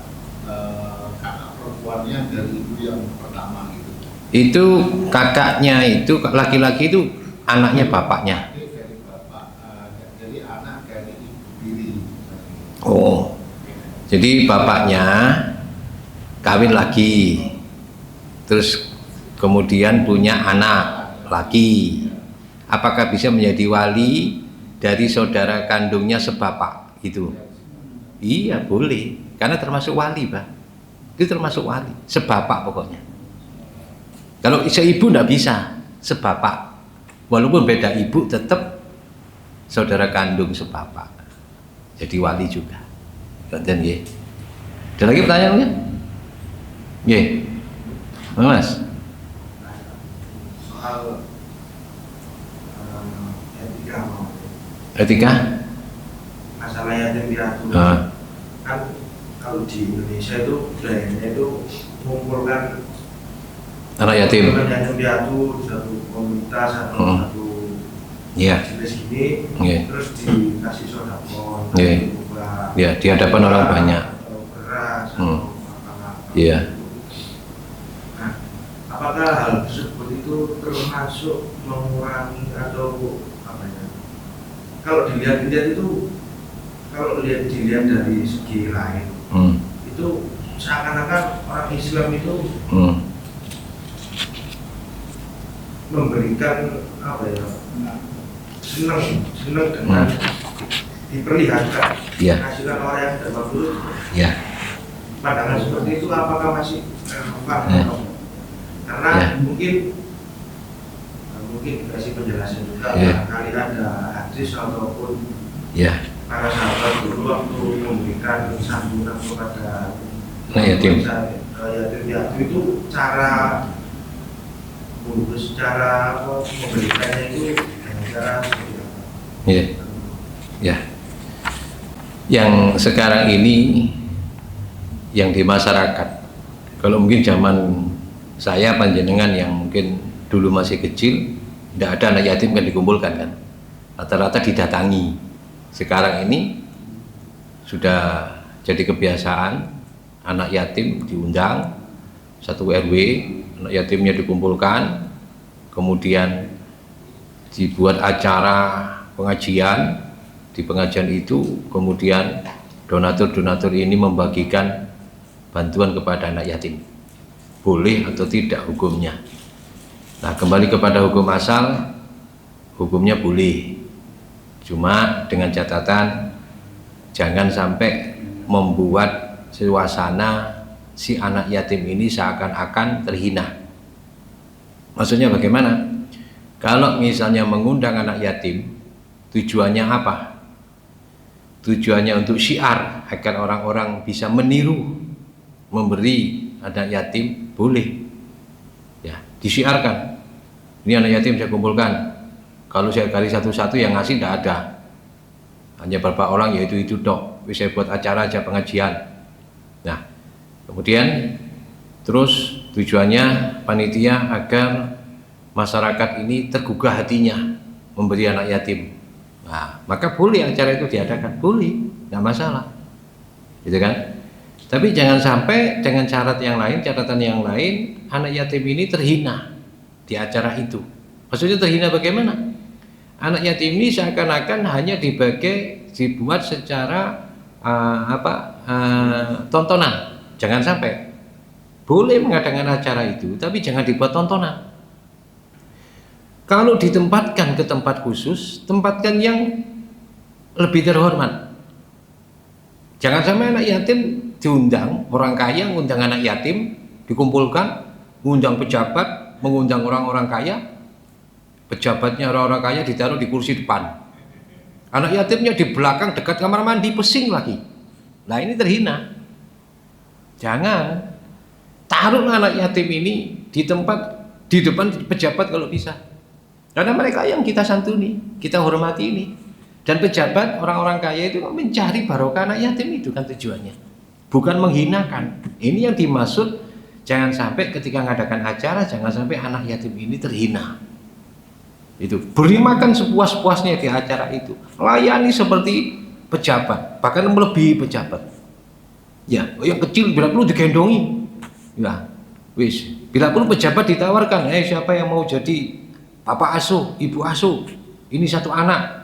kakak perempuannya dari ibu yang pertama gitu? Itu kakaknya itu laki-laki itu anaknya bapaknya. Jadi dari bapak, dari anak dari ibu diri. Oh. Jadi bapaknya kawin lagi. Terus kemudian punya anak laki. Apakah bisa menjadi wali dari saudara kandungnya sebapak itu? Iya, boleh. Karena termasuk wali, Pak. Itu termasuk wali, sebapak pokoknya. Kalau seibu enggak bisa, sebapak. Walaupun beda ibu tetap saudara kandung sebapak. Jadi wali juga. Dan nggih. Ada lagi pertanyaannya? Nggih. Mas. Soal etika, Etika? masalah yatim piatu. Kan kalau di Indonesia itu budayanya itu mengumpulkan Anak yatim. yatim piatu satu komunitas satu Iya. jenis ini, terus dikasih sodako, Ya, di hadapan orang banyak. atau beras atau apa-apa. Iya. Nah, apakah hal tersebut itu termasuk mengurangi atau apa ya? Kalau dilihat-lihat itu, kalau dilihat dari segi lain, itu seakan-akan orang Islam itu memberikan apa ya? Senang dengan diperlihatkan hasilkan orang yang terdahulu. Ya. Pandangan seperti itu apakah masih relevan? Karena mungkin dikasih penjelasan juga, kali ada hadis ataupun para sahabat dulu waktu memberikan santunan kepada yatim itu cara bungkus, cara memberikannya itu dengan cara seperti apa? Ya. Yang sekarang ini yang di masyarakat, kalau mungkin zaman saya panjenengan yang mungkin dulu masih kecil, tidak ada anak yatim kan dikumpulkan kan, rata-rata didatangi. Sekarang ini sudah jadi kebiasaan, anak yatim diundang satu RW, anak yatimnya dikumpulkan, kemudian dibuat acara pengajian. Di pengajian itu kemudian donatur-donatur ini membagikan bantuan kepada anak yatim. Boleh atau tidak hukumnya? Nah, kembali kepada hukum asal, hukumnya boleh. Cuma dengan catatan jangan sampai membuat suasana si anak yatim ini seakan-akan terhina. Maksudnya bagaimana? Kalau misalnya mengundang anak yatim, tujuannya apa? Tujuannya untuk syiar agar orang-orang bisa meniru memberi anak yatim, boleh ya, disiarkan. Ini anak yatim saya kumpulkan, kalau saya gali satu-satu yang ngasih tidak ada, hanya beberapa orang, yaitu itu dok, bisa buat acara aja pengajian. Nah kemudian terus tujuannya panitia agar masyarakat ini tergugah hatinya memberi anak yatim. Nah, maka boleh acara itu diadakan, boleh, nggak masalah, gitu kan? Tapi jangan sampai dengan syarat yang lain, catatan yang lain, anak yatim ini terhina di acara itu. Maksudnya terhina bagaimana? Anak yatim ini seakan-akan hanya dibuat secara tontonan. Jangan sampai. Boleh mengadakan acara itu, tapi jangan dibuat tontonan. Kalau ditempatkan ke tempat khusus, tempatkan yang lebih terhormat. Jangan sampai anak yatim diundang, orang kaya mengundang anak yatim, dikumpulkan, mengundang pejabat, mengundang orang-orang kaya, pejabatnya orang-orang kaya ditaruh di kursi depan. Anak yatimnya di belakang dekat kamar mandi, pesing lagi. Nah ini terhina. Jangan. Taruh anak yatim ini di depan pejabat kalau bisa. Karena mereka yang kita santuni, kita hormati ini. Dan pejabat, orang-orang kaya itu mencari barokah anak yatim itu kan tujuannya. Bukan menghinakan. Ini yang dimaksud, jangan sampai ketika mengadakan acara, jangan sampai anak yatim ini terhina. Itu beri makan sepuas-puasnya di acara itu. Layani seperti pejabat, bahkan melebihi pejabat. Ya, yang kecil bila perlu digendongi. Ya, wis. Bila perlu pejabat ditawarkan, siapa yang mau jadi bapak asuh, ibu asuh? Ini satu anak.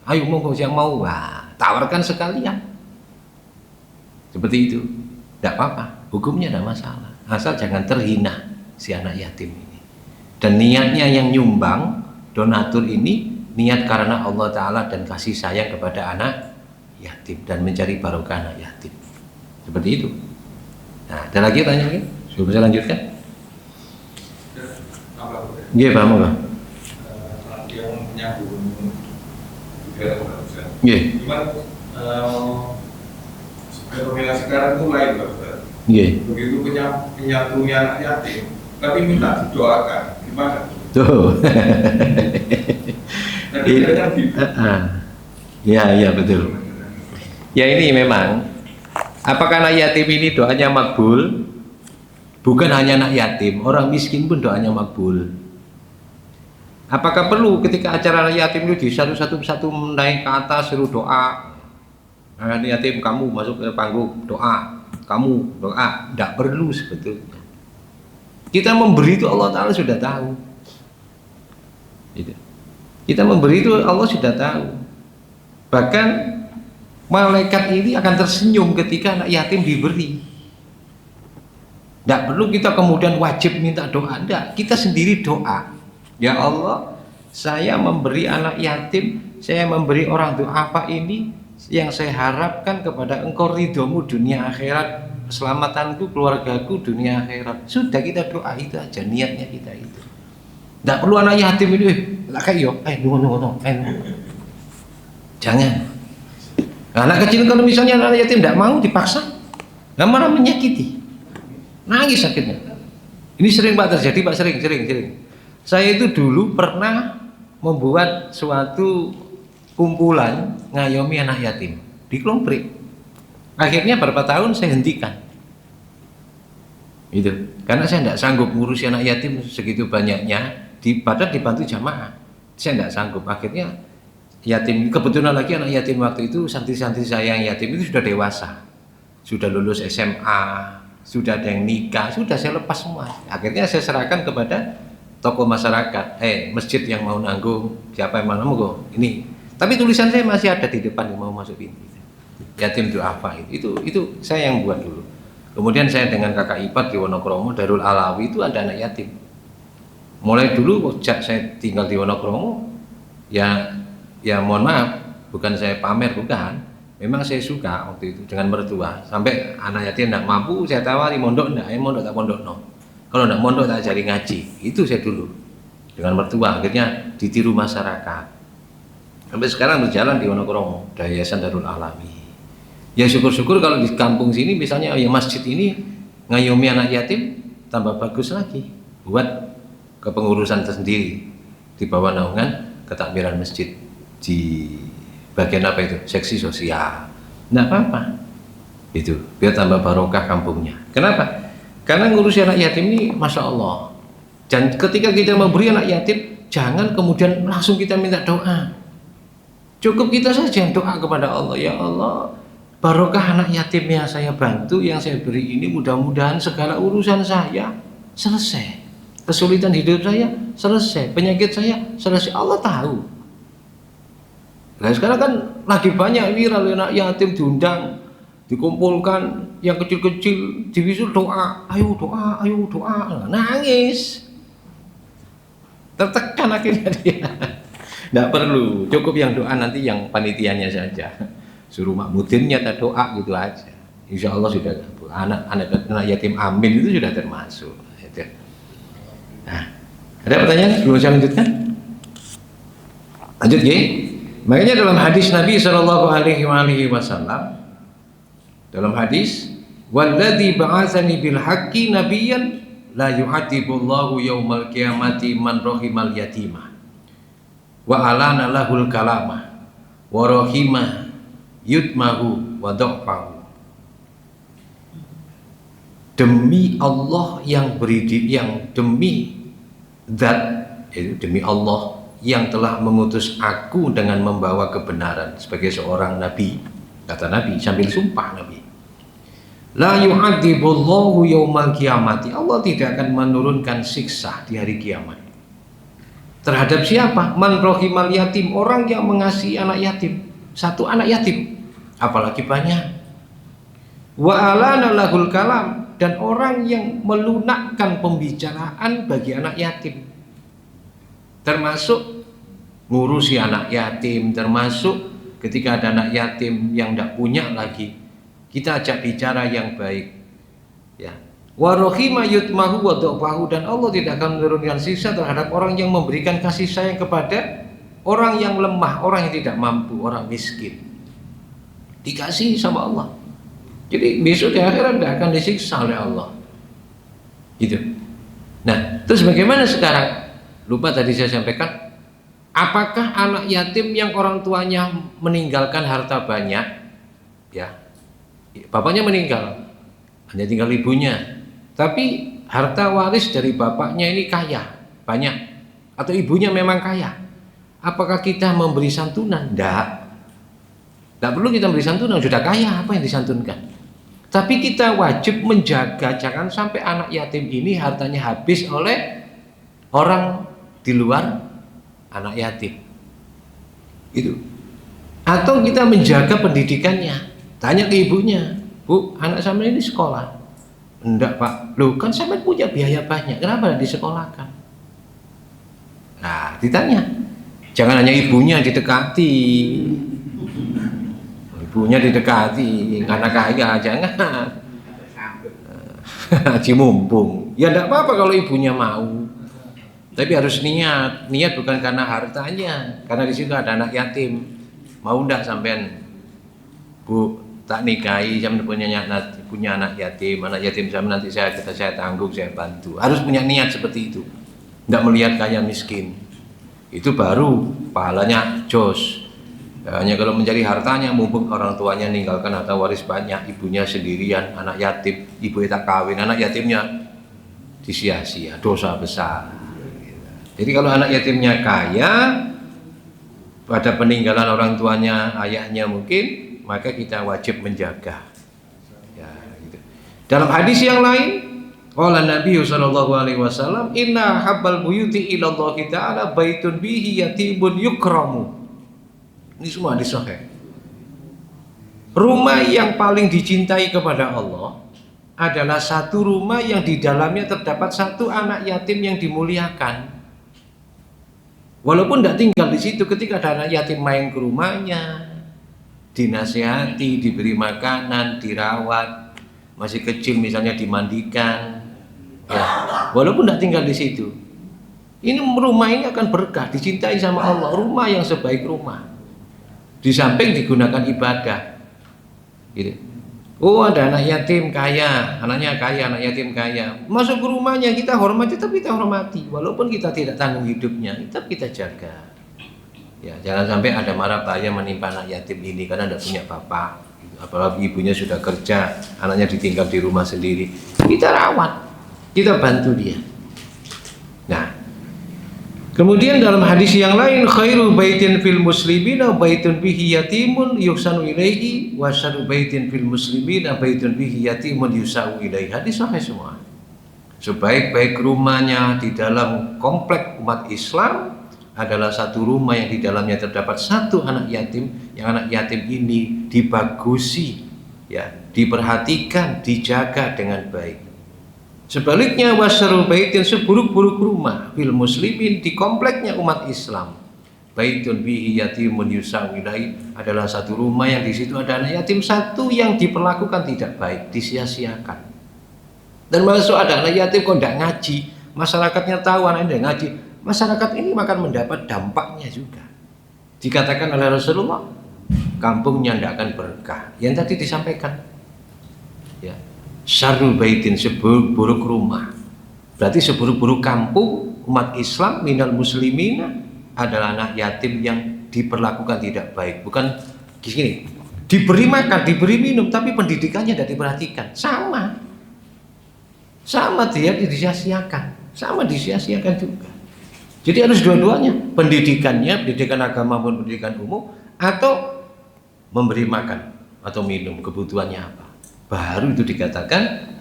Ayo monggo yang mau, wah, tawarkan sekalian. Seperti itu, tidak apa-apa, hukumnya tidak masalah. Asal jangan terhina si anak yatim ini. Dan niatnya yang nyumbang, donatur ini niat karena Allah Ta'ala dan kasih sayang kepada anak yatim dan mencari barokah anak yatim. Seperti itu. Nah, ada lagi tanya lagi? Sudah bisa lanjutkan? Iya, paham nggak? Yang menyambung juga Ustaz. Iya. Cuman fenomena sekarang itu lain Ustaz. Iya. Begitu menyatunya anak yatim, tapi minta didoakan, gimana? Tuh. Ya betul. Ya ini memang, apakah anak yatim ini doanya makbul? Bukan hanya anak yatim, orang miskin pun doanya makbul. Apakah perlu ketika acara anak yatim itu di satu naik ke atas suruh doa? Anak yatim kamu masuk ke panggung doa, kamu doa, tidak perlu sebetulnya. Kita memberi itu Allah Ta'ala sudah tahu. Kita memberi itu Allah sudah tahu. Bahkan malaikat ini akan tersenyum ketika anak yatim diberi. Tidak perlu kita kemudian wajib minta doa. Tidak, kita sendiri doa. Ya Allah, saya memberi anak yatim, saya memberi orang tua apa ini yang saya harapkan kepada Engkau ridhomu dunia akhirat, keselamatanku, keluargaku dunia akhirat. Sudah kita doa itu aja, niatnya kita itu. Tidak perlu anak yatim ini, nunggu. Jangan. Anak kecil kalau misalnya anak yatim tidak mau dipaksa, nggak malah menyakiti, nangis sakitnya. Ini sering Pak terjadi Pak, sering. Saya itu dulu pernah membuat suatu kumpulan ngayomi anak yatim di Klomprik. Akhirnya beberapa tahun saya hentikan. Itu karena saya tidak sanggup ngurusi anak yatim segitu banyaknya, padahal dibantu jamaah. Saya tidak sanggup. Akhirnya yatim, kebetulan lagi anak yatim waktu itu santri-santri saya yang yatim itu sudah dewasa, sudah lulus SMA, sudah ada yang nikah, sudah saya lepas semua. Akhirnya saya serahkan kepada tokoh masyarakat, masjid yang mau nanggung, siapa yang mau nanggung ini. Tapi tulisan saya masih ada di depan yang mau masuk ini. Yatim itu apa itu saya yang buat dulu. Kemudian saya dengan kakak ipar di Wonokromo, Darul Alawi itu ada anak yatim. Mulai dulu sejak saya tinggal di Wonokromo, ya mohon maaf, bukan saya pamer, bukan. Memang saya suka waktu itu dengan mertua. Sampai anak yatim tidak mampu, saya tawari mondok enggak, mondok tak pondok no. Kalau enggak mondok tak cari ngaji. Itu saya dulu dengan mertua. Akhirnya ditiru masyarakat. Sampai sekarang berjalan di Wonokromo, Yayasan Darul Alawi. Ya syukur-syukur kalau di kampung sini misalnya ya masjid ini ngayomi anak yatim tambah bagus lagi. Buat kepengurusan tersendiri di bawah naungan ketakmiran masjid di bagian apa itu? Seksi sosial. Enggak apa-apa. Itu biar tambah barokah kampungnya. Kenapa? Karena ngurusi anak yatim ini Masya Allah. Dan ketika kita memberi anak yatim, jangan kemudian langsung kita minta doa. Cukup kita saja doa kepada Allah. Ya Allah, barokah anak yatim yang saya bantu, yang saya beri ini, mudah-mudahan segala urusan saya selesai. Kesulitan hidup saya selesai, penyakit saya selesai. Allah tahu. Nah sekarang kan lagi banyak viral anak yatim diundang, dikumpulkan yang kecil-kecil, diwisuh doa, ayo doa, nangis, tertekan akhirnya dia. Tidak perlu, cukup yang doa nanti yang panitianya saja, suruh makmudinnya tak doa gitu aja. Insya Allah sudah anak yatim amin itu sudah termasuk. Nah, ada pertanyaan sebelum saya lanjutkan? Lanjut ya. Makanya dalam hadis Nabi Shallallahu Alaihi Wasallam, dalam hadis, "Walladzi ba'atsani bil haqqi nabiyyan la yu'adzibullahu yaumal qiyamati man rahimal yatimah wa alana lahul kalamah Warahima yutmahu wa dha'fahu. Demi Allah yang demi zat, demi Allah yang telah mengutus aku dengan membawa kebenaran sebagai seorang nabi, kata Nabi sambil sumpah Nabi, la yu'adzibullahu yaumal qiyamati, Allah tidak akan menurunkan siksa di hari kiamat terhadap siapa? Man rohimal yatim, orang yang mengasihi anak yatim, satu anak yatim apalagi banyak. Wa alana lahul kalam, dan orang yang melunakkan pembicaraan bagi anak yatim, termasuk ngurusi anak yatim, termasuk ketika ada anak yatim yang tidak punya lagi, kita ajak bicara yang baik, ya. Wa rahima yutmahu wa dha'fahu, dan Allah tidak akan menurunkan siksa terhadap orang yang memberikan kasih sayang kepada orang yang lemah, orang yang tidak mampu, orang miskin, dikasihi sama Allah. Jadi besok di akhirat tidak akan disiksa oleh Allah. Gitu. Nah, terus bagaimana sekarang? Lupa tadi saya sampaikan. Apakah anak yatim yang orang tuanya meninggalkan harta banyak, ya, bapaknya meninggal, hanya tinggal ibunya, tapi harta waris dari bapaknya ini kaya, banyak, atau ibunya memang kaya, apakah kita memberi santunan? Tidak perlu kita beri santunan, sudah kaya, apa yang disantunkan? Tapi kita wajib menjaga jangan sampai anak yatim ini hartanya habis oleh orang di luar anak yatim. Itu. Atau kita menjaga pendidikannya. Tanya ke ibunya, "Bu, anak saya ini sekolah." "Enggak, Pak." "Loh, kan saya punya biaya banyak, kenapa tidak disekolahkan?" Nah, ditanya. Jangan hanya ibunya didekati. Ibunya didekati, anak kaya, jangan. Haji mumpung. Ya tidak apa-apa kalau ibunya mau. Tapi harus niat. Niat bukan karena hartanya, karena di situ ada anak yatim. Mau ndak sampean, "Bu, tak nikahi, saya punya anak yatim saya nanti saya tanggung, saya bantu." Harus punya niat seperti itu. Tidak melihat kaya miskin. Itu baru pahalanya jos. Hanya kalau mencari hartanya, mumpung orang tuanya meninggalkan harta waris banyak, ibunya sendirian, anak yatim, ibu tak kawin, anak yatimnya disia-sia, dosa besar. Jadi kalau anak yatimnya kaya, pada peninggalan orang tuanya, ayahnya mungkin, maka kita wajib menjaga. Ya, gitu. Dalam hadis yang lain, qala Nabi sallallahu alaihi wasallam, "Inna habbal buyuti ila Allah ta'ala baitun bihi yatimun yukramu." Ini semua hadis sahih. Rumah yang paling dicintai kepada Allah adalah satu rumah yang di dalamnya terdapat satu anak yatim yang dimuliakan. Walaupun tidak tinggal di situ, ketika ada anak yatim main ke rumahnya, dinasihati, diberi makanan, dirawat, masih kecil misalnya dimandikan, ya, walaupun tidak tinggal di situ, ini rumah ini akan berkah, dicintai sama Allah, rumah yang sebaik rumah. Di samping digunakan ibadah, gitu. Oh, ada anak yatim kaya, anaknya kaya, anak yatim kaya, masuk ke rumahnya kita hormati, tapi kita hormati, walaupun kita tidak tanggung hidupnya, tetap kita jaga. Ya, jangan sampai ada mara bahaya menimpa anak yatim ini karena tidak punya bapak, gitu. Apalagi ibunya sudah kerja, anaknya ditinggal di rumah sendiri, kita rawat, kita bantu dia. Nah, kemudian dalam hadis yang lain, khairu baitin fil muslimina baitun bihi yatimun yuhsanu ilaihi wa syarru baitin fil muslimina baitun bihi yatimun yusau ilaihi. Hadis sahih semua. Sebaik-baik rumahnya di dalam komplek umat Islam adalah satu rumah yang di dalamnya terdapat satu anak yatim, yang anak yatim ini dibagusi, ya, diperhatikan, dijaga dengan baik. Sebaliknya wasyarul baitin, seburuk-buruk rumah fil muslimin, di kompleknya umat Islam, baitun bihi yatimun yusau ilaihi, adalah satu rumah yang di situ ada anak yatim satu yang diperlakukan tidak baik, disia-siakan. Dan masuk ada anak yatim kok tidak ngaji, masyarakatnya tahu anaknya tidak ngaji, masyarakat ini akan mendapat dampaknya juga. Dikatakan oleh Rasulullah, kampungnya tidak akan berkah. Yang tadi disampaikan, ya, syarrul baitin, seburuk-buruk rumah. Berarti seburuk-buruk kampung umat Islam minal muslimina adalah anak yatim yang diperlakukan tidak baik. Bukan gini, diberi makan, diberi minum, tapi pendidikannya tidak diperhatikan. Sama dia disia-siakan, sama disia-siakan juga. Jadi harus dua-duanya, pendidikannya, pendidikan agama maupun pendidikan umum, atau memberi makan atau minum, kebutuhannya apa. Baru itu dikatakan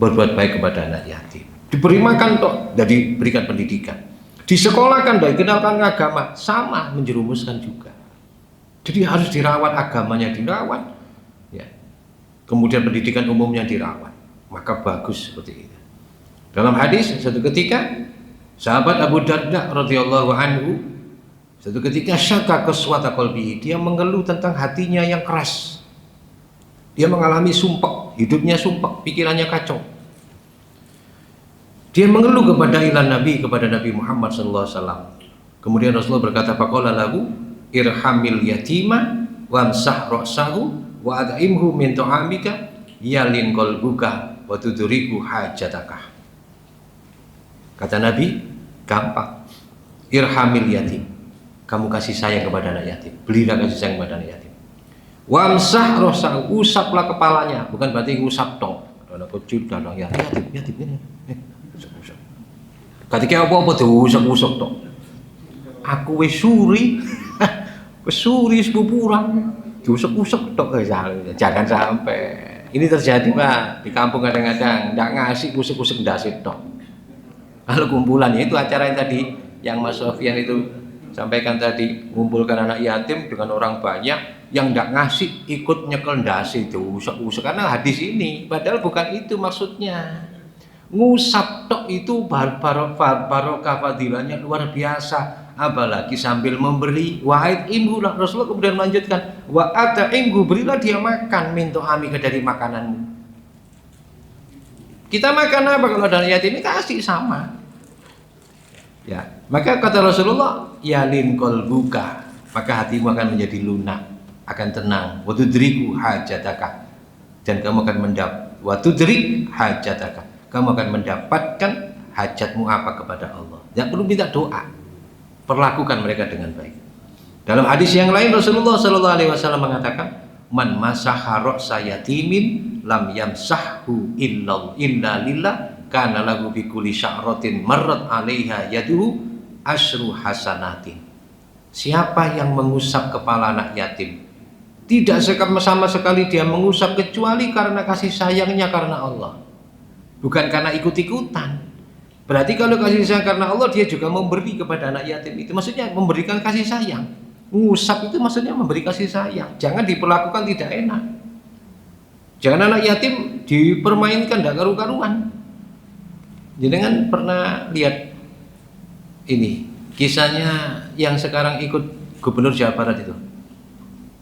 berbuat baik kepada anak yatim. Diberi makan toh, dan diberikan pendidikan. Disekolahkan dan dikenalkan agama, sama menjerumuskan juga. Jadi harus dirawat, agamanya dirawat, ya. Kemudian pendidikan umumnya dirawat, maka bagus seperti itu. Dalam hadis satu ketika sahabat Abu Darda radhiyallahu anhu satu ketika syaka qaswata qalbihi, dia mengeluh tentang hatinya yang keras. Dia mengalami sumpek, hidupnya sumpek, pikirannya kacau. Dia mengeluh kepada Nabi Muhammad SAW. Kemudian Rasulullah berkata, faqala lahu irhamil yatima wamsah ra'sahu wa ad'imhu min ta'amika yalin qalbuka wa tudriku hajataka. Kata Nabi, gampang. Irhamil yatim, kamu kasih sayang kepada anak yatim, berilah kasih sayang kepada anak yatim. Wamsah ra'sahu, usaplah kepalanya, bukan berarti ngusap tok. Anak kecil dan anak yatim ini. Ketika apa tuh usap-usap tok. Aku wis suri sepupuran, usap-usap tok. Jangan sampai. Ini terjadi Pak di kampung, kadang-kadang nggak ngasih usap-usap dasit tok. Kalau kumpulannya itu acara yang tadi yang Mas Sofian itu sampaikan tadi, mengumpulkan anak yatim dengan orang banyak, yang nggak ngasih ikut nyekel dasi itu usap-usap, karena hadis ini padahal bukan itu maksudnya. Ngusap tok itu barokah fadilahnya luar biasa, apalagi sambil memberi. Wa'id imhu, Rasulullah kemudian melanjutkan, wa'ata imhu, berilah dia makan minto amika dari makananmu. Kita makan apa kalau dari yatim ini? Kasih sama. Ya, maka kata Rasulullah, yalin qalbuka, maka hatimu akan menjadi lunak, akan tenang. Wa tudriku hajataka, dan kamu akan mendapat wa tudrik hajataka, kamu akan mendapatkan hajatmu apa kepada Allah. Tidak perlu minta doa, perlakukan mereka dengan baik. Dalam hadis yang lain Rasulullah SAW mengatakan, man masaha ra'sa yatimin lam yamsahhu illa lillah kana lahu bi kulli sya'ratin marrat 'alaiha yaduhu asyru hasanatin. Siapa yang mengusap kepala anak yatim, tidak sama sekali dia mengusap kecuali karena kasih sayangnya karena Allah, bukan karena ikut-ikutan. Berarti kalau kasih sayang karena Allah, dia juga memberi kepada anak yatim itu, maksudnya memberikan kasih sayang. Ngusap itu maksudnya memberi kasih sayang. Jangan diperlakukan tidak enak. Jangan anak yatim dipermainkan tidak karu-karuan. Jenengan pernah lihat ini kisahnya yang sekarang ikut gubernur Jawa Barat itu,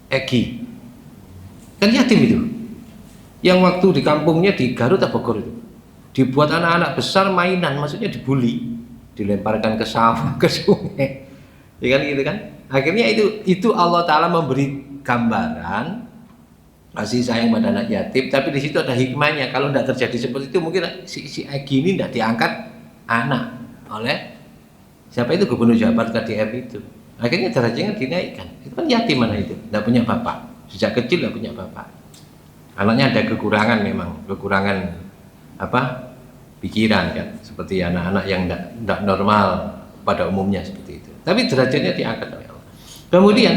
Egi, kan yatim itu, yang waktu di kampungnya di Garut atau Bogor itu, dibuat anak-anak besar mainan, maksudnya dibully, dilemparkan ke sawah, ke sungai, ya kan gitu kan. Akhirnya itu Allah Ta'ala memberi gambaran kasih sayang pada anak yatim, tapi di situ ada hikmahnya. Kalau tidak terjadi seperti itu, mungkin si Egi ini tidak diangkat anak oleh siapa itu, gubernur Jawa Barat KDM itu. Akhirnya derajatnya dinaikkan. Itu kan yatim anak itu, tidak punya bapak, sejak kecil tidak punya bapak. Anaknya ada kekurangan, memang kekurangan pikiran kan, seperti anak-anak yang tidak normal pada umumnya seperti itu. Tapi derajatnya diangkat oleh Allah. Kemudian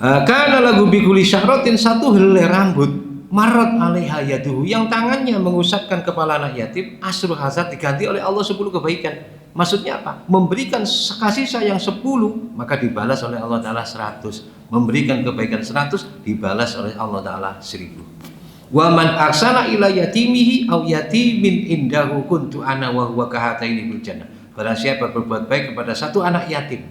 karena lagu bikuli syahrotin, satu helai rambut marot alaiha yaduhu, yang tangannya mengusapkan kepala anak yatim, asru hasad, diganti oleh Allah 10 kebaikan. Maksudnya apa? Memberikan kasih sayang 10, maka dibalas oleh Allah Ta'ala 100. Memberikan kebaikan 100, dibalas oleh Allah Ta'ala 1000. Wa man aksana ila yatimihi aw yatimin indahu kuntu ana wa huwa kahataini bil jannah. Barang siapa berbuat baik kepada satu anak yatim,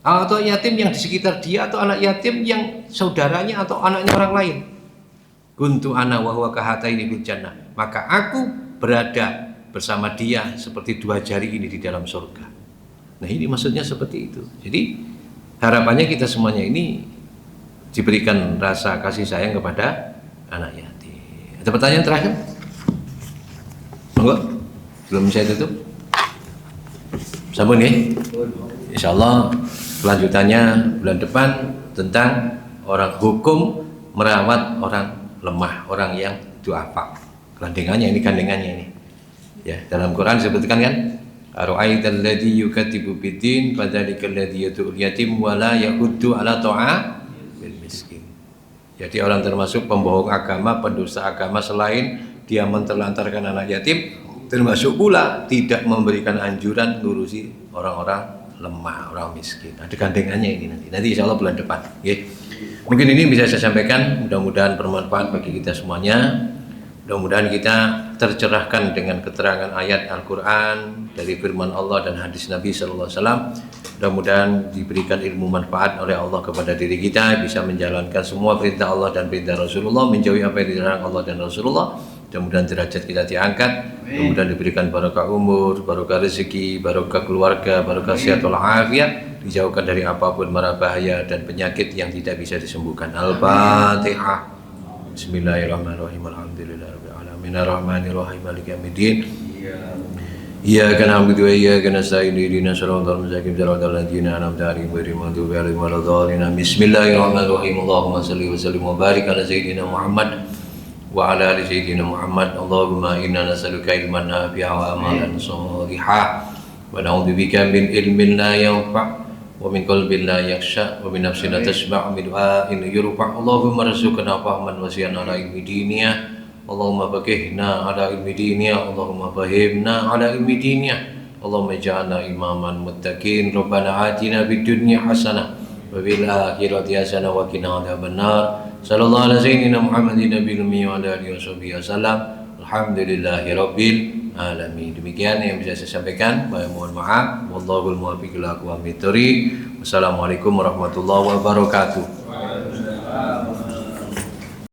atau yatim yang di sekitar dia, atau anak yatim yang saudaranya atau anaknya orang lain, kuntu ana wa huwa kahataini bil jannah, maka aku berada bersama dia seperti 2 jari ini di dalam surga. Nah, ini maksudnya seperti itu. Jadi harapannya kita semuanya ini diberikan rasa kasih sayang kepada anak yatim. Ada pertanyaan terakhir? Monggo, belum saya tutup. Sampun ya? Insya Allah kelanjutannya bulan depan tentang orang hukum merawat orang lemah, orang yang duafa. Gandengannya ini. Ya, dalam Quran disebutkan kan, ara'aital ladzi yukadzibu biddin fadzalikal ladzi yad'ul yatim wa la yahuddu ala ta'amil miskin. Jadi orang termasuk pembohong agama, pendusta agama selain dia menterlantarkan anak yatim, termasuk pula tidak memberikan anjuran ngurusi orang-orang lemah, orang miskin. Ada gandengannya ini nanti insya Allah bulan depan. Okay. Mungkin ini bisa saya sampaikan, mudah-mudahan bermanfaat bagi kita semuanya. Mudah-mudahan kita tercerahkan dengan keterangan ayat Al-Quran dari firman Allah dan hadis Nabi Sallallahu Alaihi Wasallam. Mudah-mudahan diberikan ilmu manfaat oleh Allah kepada diri kita, bisa menjalankan semua perintah Allah dan perintah Rasulullah, menjauhi apa yang dilarang Allah dan Rasulullah. Mudah-mudahan derajat kita diangkat, mudah-mudahan diberikan barokah umur, barokah rezeki, barokah keluarga, barokah sehat walafiat, dijauhkan dari apapun mara bahaya dan penyakit yang tidak bisa disembuhkan. Al-Fatihah. Bismillahirrahmanirrahim. Alhamdulillahirabbil alamin. Arrahmanirrahim. Maliki yaumiddin. Iyyaka na'budu wa iyyaka nasta'in. Ihdinas siratal mustaqim. Siratal ladzina an'amta 'alaihim ghairil maghdubi 'alaihim waladdallin. Bismillahirrahmanirrahim. Allahumma shalli wa sallim wa barik ala sayyidina Muhammad wa ala ali sayyidina Muhammad. Allahumma inna nas'aluka ilman nafi'a wa amalan shalihan wa na'udzubika min ilmin la yanfa' wa min qalbin la yakhsha wa min nafsin la tashba' min du'ain yurfa'. Allahumma rzuqna fahman wasi'an ala ilmi diniyah. Allahumma faqihna ala ilmi diniyah. Allahumma fahimna ala ilmi diniyah. Allahumma ij'alna imaman muttaqin. Rabbana atina fid dunya hasanah wa fil akhirati hasanah wa qina adzabannar. Sallallahu ala sayyidina Muhammadin nabiyil ummi wa ala alihi wasallam. Alhamdulillahirabbil alamin. Demikian yang bisa saya sampaikan. Mohon maaf. Wallahul muwaffiq ila aqwamit thoriq. Wassalamualaikum warahmatullahi wabarakatuh.